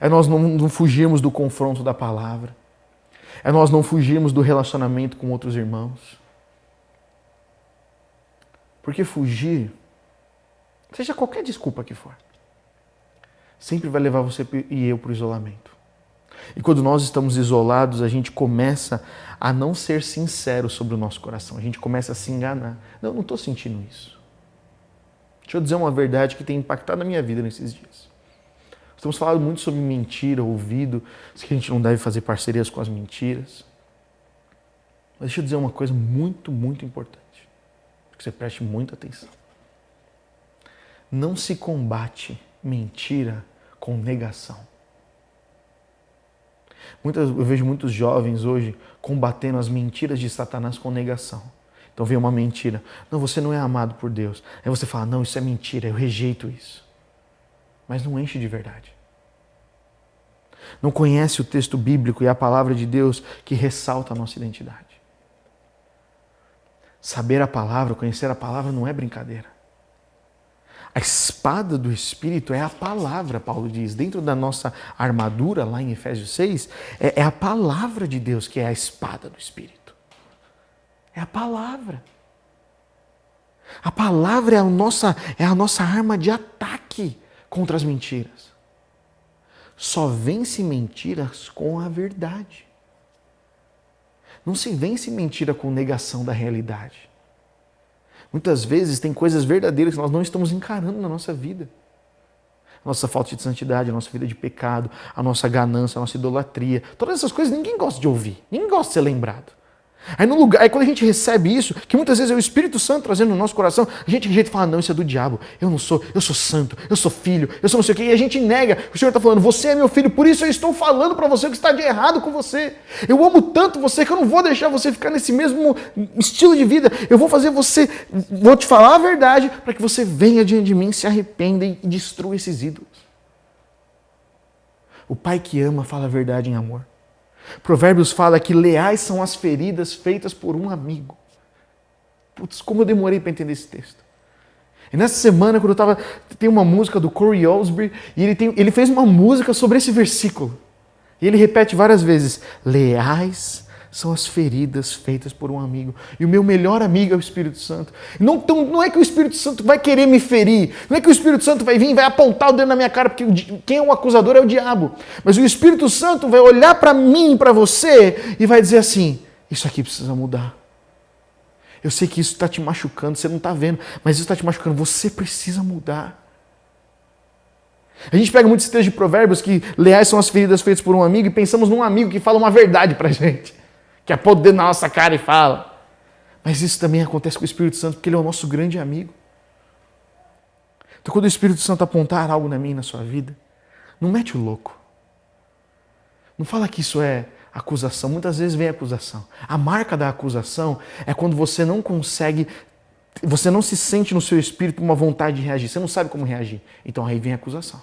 [SPEAKER 3] é nós não fugirmos do confronto da palavra, é nós não fugirmos do relacionamento com outros irmãos. Porque fugir, seja qualquer desculpa que for, sempre vai levar você e eu para o isolamento. E quando nós estamos isolados, a gente começa a não ser sincero sobre o nosso coração. A gente começa a se enganar. Não estou sentindo isso. Deixa eu dizer uma verdade que tem impactado a minha vida nesses dias. Estamos falando muito sobre mentira, ouvido, que a gente não deve fazer parcerias com as mentiras. Mas deixa eu dizer uma coisa muito, muito importante. Que você preste muita atenção. Não se combate mentira com negação. Eu vejo muitos jovens hoje combatendo as mentiras de Satanás com negação. Então vem uma mentira. Não, você não é amado por Deus. Aí você fala, não, isso é mentira, eu rejeito isso. Mas não enche de verdade. Não conhece o texto bíblico e a palavra de Deus que ressalta a nossa identidade. Saber a palavra, conhecer a palavra não é brincadeira. A espada do Espírito é a palavra, Paulo diz. Dentro da nossa armadura, lá em Efésios 6, é a palavra de Deus que é a espada do Espírito. É a palavra. A palavra é a nossa arma de ataque contra as mentiras. Só vence mentiras com a verdade. Não se vence mentira com negação da realidade. Muitas vezes tem coisas verdadeiras que nós não estamos encarando na nossa vida. A nossa falta de santidade, a nossa vida de pecado, a nossa ganância, a nossa idolatria. Todas essas coisas ninguém gosta de ouvir, ninguém gosta de ser lembrado. Aí quando a gente recebe isso, que muitas vezes é o Espírito Santo trazendo no nosso coração, a gente rejeita e fala, não, isso é do diabo, eu sou santo, eu sou filho, eu sou não sei o quê, e a gente nega. O Senhor está falando, você é meu filho, por isso eu estou falando para você o que está de errado com você. Eu amo tanto você que eu não vou deixar você ficar nesse mesmo estilo de vida. Eu vou vou te falar a verdade para que você venha diante de mim, se arrependa e destrua esses ídolos. O pai que ama fala a verdade em amor. Provérbios fala que leais são as feridas feitas por um amigo. Putz, como eu demorei para entender esse texto. E nessa semana, quando tem uma música do Corey Osborne, e ele fez uma música sobre esse versículo. E ele repete várias vezes, leais são as feridas feitas por um amigo. E o meu melhor amigo é o Espírito Santo. Não é que o Espírito Santo vai querer me ferir. Não é que o Espírito Santo vai vir e vai apontar o dedo na minha cara, porque quem é o acusador é o diabo. Mas o Espírito Santo vai olhar para mim e para você e vai dizer assim, isso aqui precisa mudar. Eu sei que isso está te machucando, você não está vendo, mas isso está te machucando, você precisa mudar. A gente pega muitos textos de Provérbios que leais são as feridas feitas por um amigo e pensamos num amigo que fala uma verdade para a gente. Que aponta o dedo na nossa cara e fala. Mas isso também acontece com o Espírito Santo, porque ele é o nosso grande amigo. Então, quando o Espírito Santo apontar algo na minha e na sua vida, não mete o louco. Não fala que isso é acusação. Muitas vezes vem acusação. A marca da acusação é quando você não consegue, você não se sente no seu espírito uma vontade de reagir. Você não sabe como reagir. Então aí vem a acusação.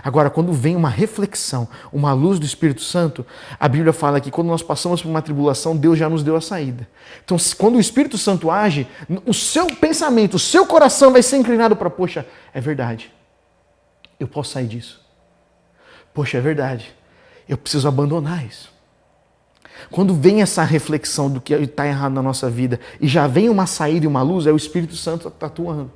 [SPEAKER 3] Agora, quando vem uma reflexão, uma luz do Espírito Santo, a Bíblia fala que quando nós passamos por uma tribulação, Deus já nos deu a saída. Então, quando o Espírito Santo age, o seu pensamento, o seu coração vai ser inclinado para, poxa, é verdade. Eu posso sair disso. Poxa, é verdade. Eu preciso abandonar isso. Quando vem essa reflexão do que está errado na nossa vida e já vem uma saída e uma luz, é o Espírito Santo atuando.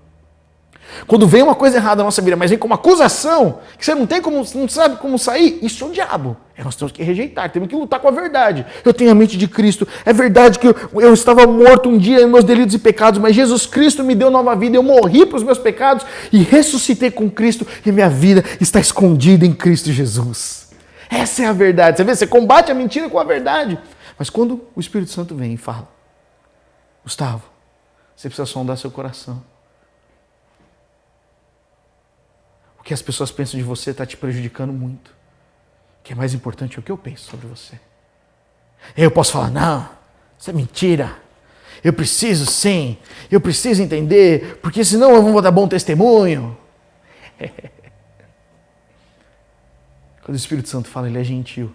[SPEAKER 3] Quando vem uma coisa errada na nossa vida, mas vem como acusação, que você não sabe como sair, isso é o diabo. Nós temos que rejeitar, temos que lutar com a verdade. Eu tenho a mente de Cristo. É verdade que eu estava morto um dia em meus delitos e pecados, mas Jesus Cristo me deu nova vida. Eu morri para os meus pecados e ressuscitei com Cristo e minha vida está escondida em Cristo Jesus. Essa é a verdade. Você vê, você combate a mentira com a verdade. Mas quando o Espírito Santo vem e fala, Gustavo, você precisa sondar seu coração. O que as pessoas pensam de você está te prejudicando muito. O que é mais importante é o que eu penso sobre você. Eu posso falar, não, isso é mentira. Eu preciso sim, eu preciso entender, porque senão eu não vou dar bom testemunho. Quando o Espírito Santo fala, ele é gentil.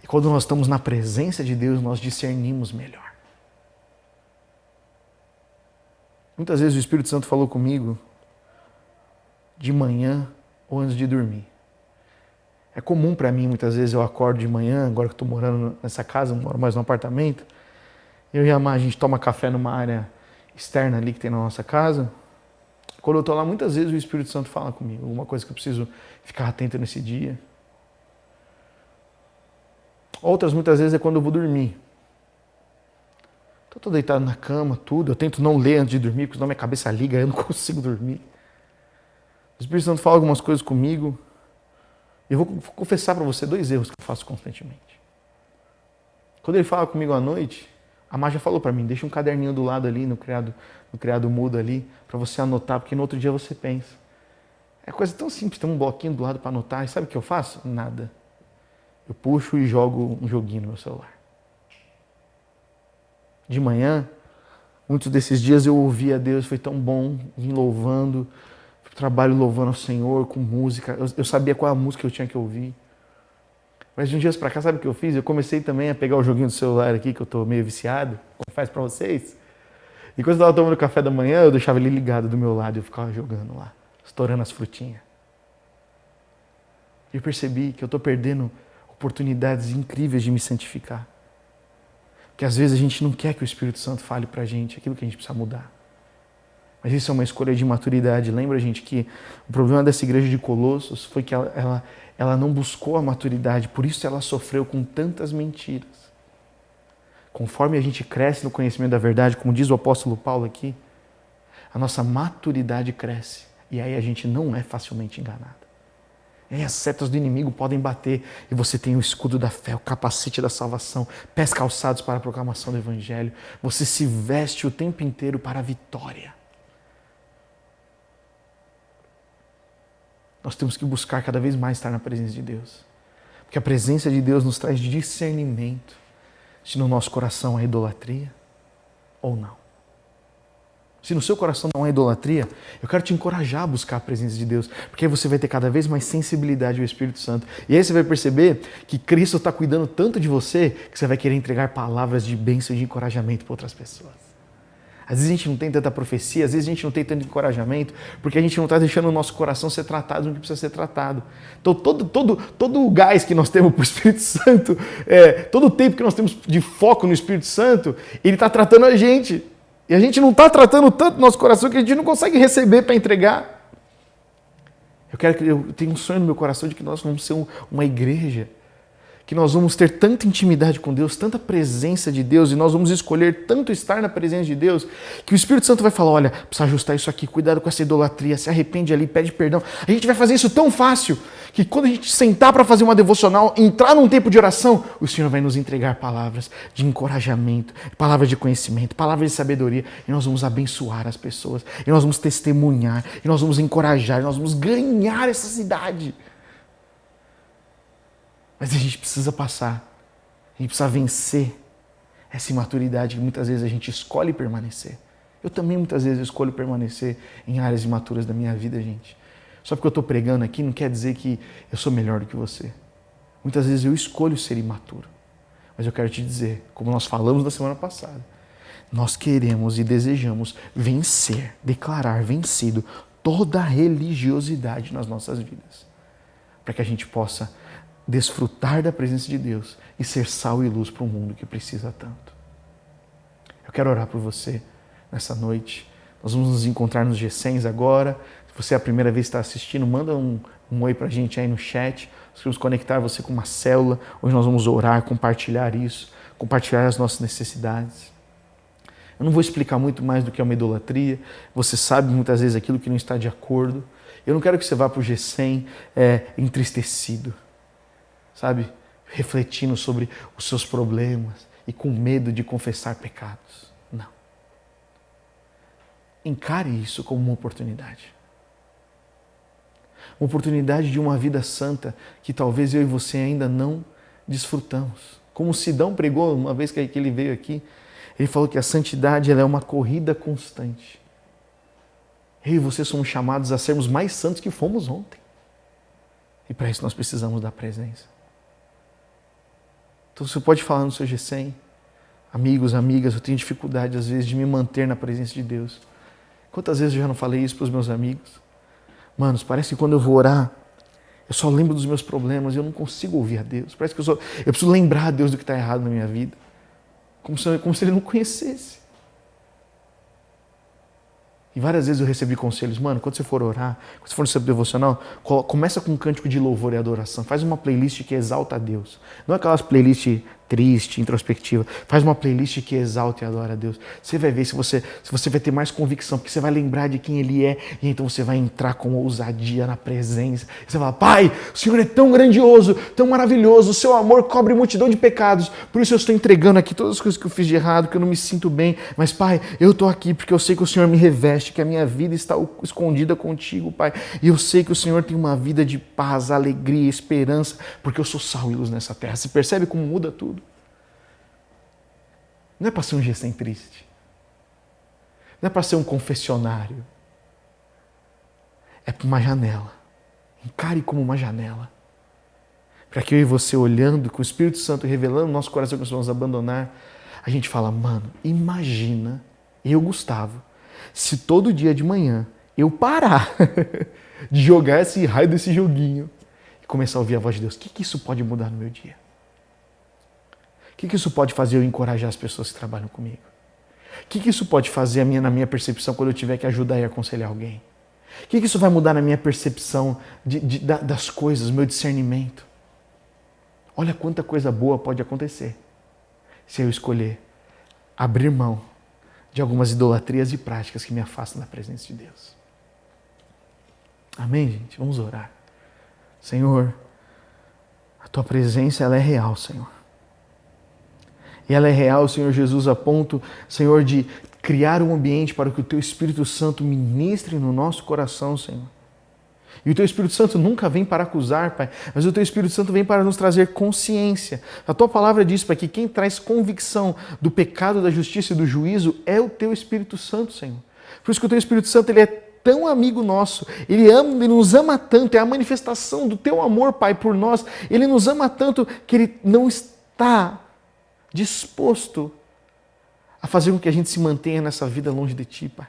[SPEAKER 3] E quando nós estamos na presença de Deus, nós discernimos melhor. Muitas vezes o Espírito Santo falou comigo de manhã ou antes de dormir. É comum para mim, muitas vezes eu acordo de manhã, agora que eu estou morando nessa casa, não moro mais no apartamento, eu e a Má, a gente toma café numa área externa ali que tem na nossa casa. Quando eu estou lá, muitas vezes o Espírito Santo fala comigo, alguma coisa que eu preciso ficar atento nesse dia. Outras, muitas vezes, é quando eu vou dormir. Estou deitado na cama, tudo, eu tento não ler antes de dormir, porque senão minha cabeça liga, eu não consigo dormir. O Espírito Santo fala algumas coisas comigo. E eu vou confessar para você 2 erros que eu faço constantemente. Quando ele fala comigo à noite, a Má já falou para mim, deixa um caderninho do lado ali, no criado mudo ali, para você anotar, porque no outro dia você pensa. É coisa tão simples, tem um bloquinho do lado para anotar. E sabe o que eu faço? Nada. Eu puxo e jogo um joguinho no meu celular. De manhã, muitos desses dias eu ouvi a Deus, foi tão bom, vim louvando, trabalho louvando ao Senhor com música. Eu sabia qual a música que eu tinha que ouvir. Mas de uns dias pra cá, sabe o que eu fiz? Eu comecei também a pegar o joguinho do celular aqui, que eu tô meio viciado, confesso pra vocês. E quando eu tava tomando café da manhã, eu deixava ele ligado do meu lado e eu ficava jogando lá, estourando as frutinhas. E eu percebi que eu tô perdendo oportunidades incríveis de me santificar. Porque às vezes a gente não quer que o Espírito Santo fale pra gente aquilo que a gente precisa mudar. Mas isso é uma escolha de maturidade. Lembra, gente, que o problema dessa igreja de Colossos foi que ela não buscou a maturidade, por isso ela sofreu com tantas mentiras. Conforme a gente cresce no conhecimento da verdade, como diz o apóstolo Paulo aqui, a nossa maturidade cresce. E aí a gente não é facilmente enganado. E aí as setas do inimigo podem bater e você tem o escudo da fé, o capacete da salvação, pés calçados para a proclamação do evangelho. Você se veste o tempo inteiro para a vitória. Nós temos que buscar cada vez mais estar na presença de Deus. Porque a presença de Deus nos traz discernimento se no nosso coração há idolatria ou não. Se no seu coração não há idolatria, eu quero te encorajar a buscar a presença de Deus, porque aí você vai ter cada vez mais sensibilidade ao Espírito Santo. E aí você vai perceber que Cristo está cuidando tanto de você que você vai querer entregar palavras de bênção e de encorajamento para outras pessoas. Às vezes a gente não tem tanta profecia, às vezes a gente não tem tanto encorajamento, porque a gente não está deixando o nosso coração ser tratado no que precisa ser tratado. Então todo o gás que nós temos para o Espírito Santo, todo o tempo que nós temos de foco no Espírito Santo, ele está tratando a gente. E a gente não está tratando tanto o nosso coração que a gente não consegue receber para entregar. Eu tenho um sonho no meu coração de que nós vamos ser uma igreja que nós vamos ter tanta intimidade com Deus, tanta presença de Deus, e nós vamos escolher tanto estar na presença de Deus, que o Espírito Santo vai falar, olha, precisa ajustar isso aqui, cuidado com essa idolatria, se arrepende ali, pede perdão. A gente vai fazer isso tão fácil, que quando a gente sentar para fazer uma devocional, entrar num tempo de oração, o Senhor vai nos entregar palavras de encorajamento, palavras de conhecimento, palavras de sabedoria, e nós vamos abençoar as pessoas, e nós vamos testemunhar, e nós vamos encorajar, e nós vamos ganhar essa cidade. Mas a gente precisa passar, a gente precisa vencer essa imaturidade que muitas vezes a gente escolhe permanecer. Eu também muitas vezes escolho permanecer em áreas imaturas da minha vida, gente. Só porque eu estou pregando aqui não quer dizer que eu sou melhor do que você. Muitas vezes eu escolho ser imaturo. Mas eu quero te dizer, como nós falamos na semana passada, nós queremos e desejamos vencer, declarar vencido toda a religiosidade nas nossas vidas. Para que a gente possa desfrutar da presença de Deus e ser sal e luz para um mundo que precisa tanto. Eu quero orar por você nessa noite. Nós vamos nos encontrar nos G100 agora. Se você é a primeira vez que está assistindo, manda um oi para a gente aí no chat. Nós queremos conectar você com uma célula. Hoje nós vamos orar, compartilhar isso, compartilhar as nossas necessidades. Eu não vou explicar muito mais do que é uma idolatria. Você sabe muitas vezes aquilo que não está de acordo. Eu não quero que você vá para o G100 entristecido, sabe? Refletindo sobre os seus problemas e com medo de confessar pecados. Não. Encare isso como uma oportunidade. Uma oportunidade de uma vida santa que talvez eu e você ainda não desfrutamos. Como Sidão pregou uma vez que ele veio aqui, ele falou que a santidade ela é uma corrida constante. Eu e você somos chamados a sermos mais santos que fomos ontem. E para isso nós precisamos da presença. Então você pode falar no seu G100, amigos, amigas, eu tenho dificuldade às vezes de me manter na presença de Deus. Quantas vezes eu já não falei isso para os meus amigos? Manos, parece que quando eu vou orar, eu só lembro dos meus problemas e eu não consigo ouvir a Deus. Parece que eu preciso lembrar a Deus do que está errado na minha vida. Como se Ele não conhecesse. E várias vezes eu recebi conselhos, mano, quando você for orar, quando você for no seu devocional, começa com um cântico de louvor e adoração. Faz uma playlist que exalta a Deus. Não aquelas playlists triste, introspectiva. Faz uma playlist que exalta e adora a Deus. Você vai ver se você vai ter mais convicção, porque você vai lembrar de quem Ele é, e então você vai entrar com ousadia na presença. E você vai falar, Pai, o Senhor é tão grandioso, tão maravilhoso, o seu amor cobre multidão de pecados, por isso eu estou entregando aqui todas as coisas que eu fiz de errado, que eu não me sinto bem, mas Pai, eu estou aqui porque eu sei que o Senhor me reveste, que a minha vida está escondida contigo, Pai, e eu sei que o Senhor tem uma vida de paz, alegria, esperança, porque eu sou sal e luz nessa terra. Você percebe como muda tudo? Não é para ser um G100 triste. Não é para ser um confessionário. É para uma janela. Encare como uma janela. Para que eu e você, olhando, com o Espírito Santo revelando no nosso coração que nós vamos abandonar, a gente fala, mano, imagina eu, Gustavo, se todo dia de manhã eu parar de jogar esse raio desse joguinho e começar a ouvir a voz de Deus, o que isso pode mudar no meu dia? O que isso pode fazer eu encorajar as pessoas que trabalham comigo? O que isso pode fazer na minha percepção quando eu tiver que ajudar e aconselhar alguém? O que isso vai mudar na minha percepção das coisas, meu discernimento? Olha quanta coisa boa pode acontecer se eu escolher abrir mão de algumas idolatrias e práticas que me afastam da presença de Deus. Amém, gente? Vamos orar. Senhor, a Tua presença ela é real, Senhor. E ela é real, Senhor Jesus, a ponto, Senhor, de criar um ambiente para que o Teu Espírito Santo ministre no nosso coração, Senhor. E o Teu Espírito Santo nunca vem para acusar, Pai, mas o Teu Espírito Santo vem para nos trazer consciência. A Tua palavra diz, Pai, que quem traz convicção do pecado, da justiça e do juízo é o Teu Espírito Santo, Senhor. Por isso que o Teu Espírito Santo ele é tão amigo nosso, Ele nos ama tanto, é a manifestação do Teu amor, Pai, por nós. Ele nos ama tanto que Ele não está disposto a fazer com que a gente se mantenha nessa vida longe de Ti, Pai.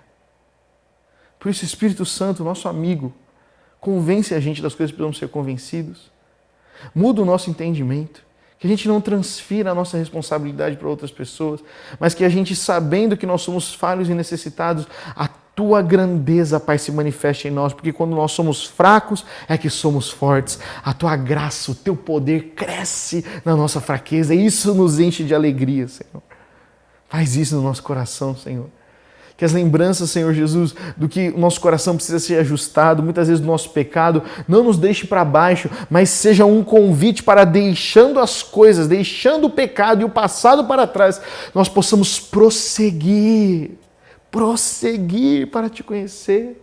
[SPEAKER 3] Por isso, Espírito Santo, nosso amigo, convence a gente das coisas que precisamos ser convencidos. Muda o nosso entendimento. Que a gente não transfira a nossa responsabilidade para outras pessoas, mas que a gente, sabendo que nós somos falhos e necessitados, tua grandeza, Pai, se manifeste em nós, porque quando nós somos fracos é que somos fortes. A tua graça, o teu poder cresce na nossa fraqueza e isso nos enche de alegria, Senhor. Faz isso no nosso coração, Senhor. Que as lembranças, Senhor Jesus, do que o nosso coração precisa ser ajustado, muitas vezes do nosso pecado, não nos deixe para baixo, mas seja um convite para, deixando as coisas, deixando o pecado e o passado para trás, nós possamos prosseguir para te conhecer,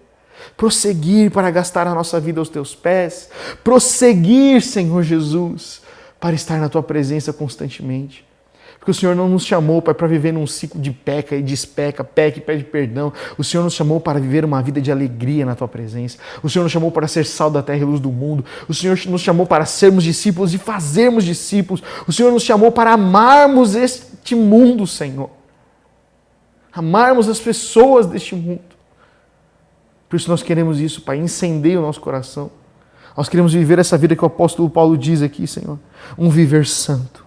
[SPEAKER 3] prosseguir para gastar a nossa vida aos teus pés, prosseguir, Senhor Jesus, para estar na tua presença constantemente. Porque o Senhor não nos chamou, Pai, para viver num ciclo de peca e despeca, peca e pede perdão. O Senhor nos chamou para viver uma vida de alegria na Tua presença. O Senhor nos chamou para ser sal da terra e luz do mundo. O Senhor nos chamou para sermos discípulos e fazermos discípulos. O Senhor nos chamou para amarmos este mundo, Senhor. Amarmos as pessoas deste mundo. Por isso nós queremos isso, Pai, incendeia o nosso coração. Nós queremos viver essa vida que o apóstolo Paulo diz aqui, Senhor. Um viver santo.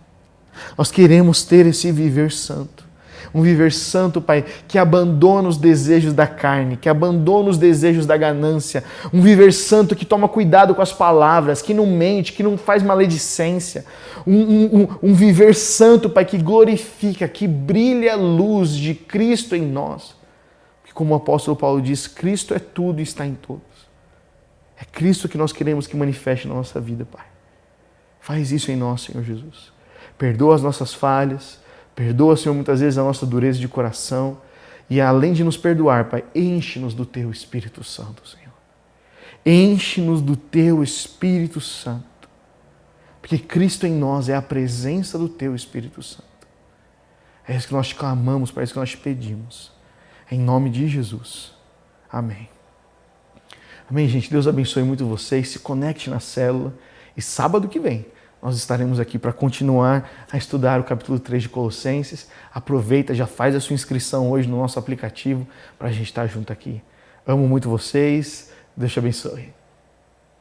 [SPEAKER 3] Nós queremos ter esse viver santo. Um viver santo, Pai, que abandona os desejos da carne, que abandona os desejos da ganância. Um viver santo que toma cuidado com as palavras, que não mente, que não faz maledicência. Um viver santo, Pai, que glorifica, que brilha a luz de Cristo em nós. Porque como o apóstolo Paulo diz, Cristo é tudo e está em todos. É Cristo que nós queremos que manifeste na nossa vida, Pai. Faz isso em nós, Senhor Jesus. Perdoa as nossas falhas, perdoa, Senhor, muitas vezes a nossa dureza de coração e além de nos perdoar, Pai, enche-nos do Teu Espírito Santo, Senhor. Enche-nos do Teu Espírito Santo, porque Cristo em nós é a presença do Teu Espírito Santo. É isso que nós te clamamos, Pai, é isso que nós te pedimos. Em nome de Jesus. Amém. Amém, gente. Deus abençoe muito vocês, se conecte na célula e sábado que vem nós estaremos aqui para continuar a estudar o capítulo 3 de Colossenses. Aproveita, já faz a sua inscrição hoje no nosso aplicativo para a gente estar junto aqui. Amo muito vocês. Deus te abençoe.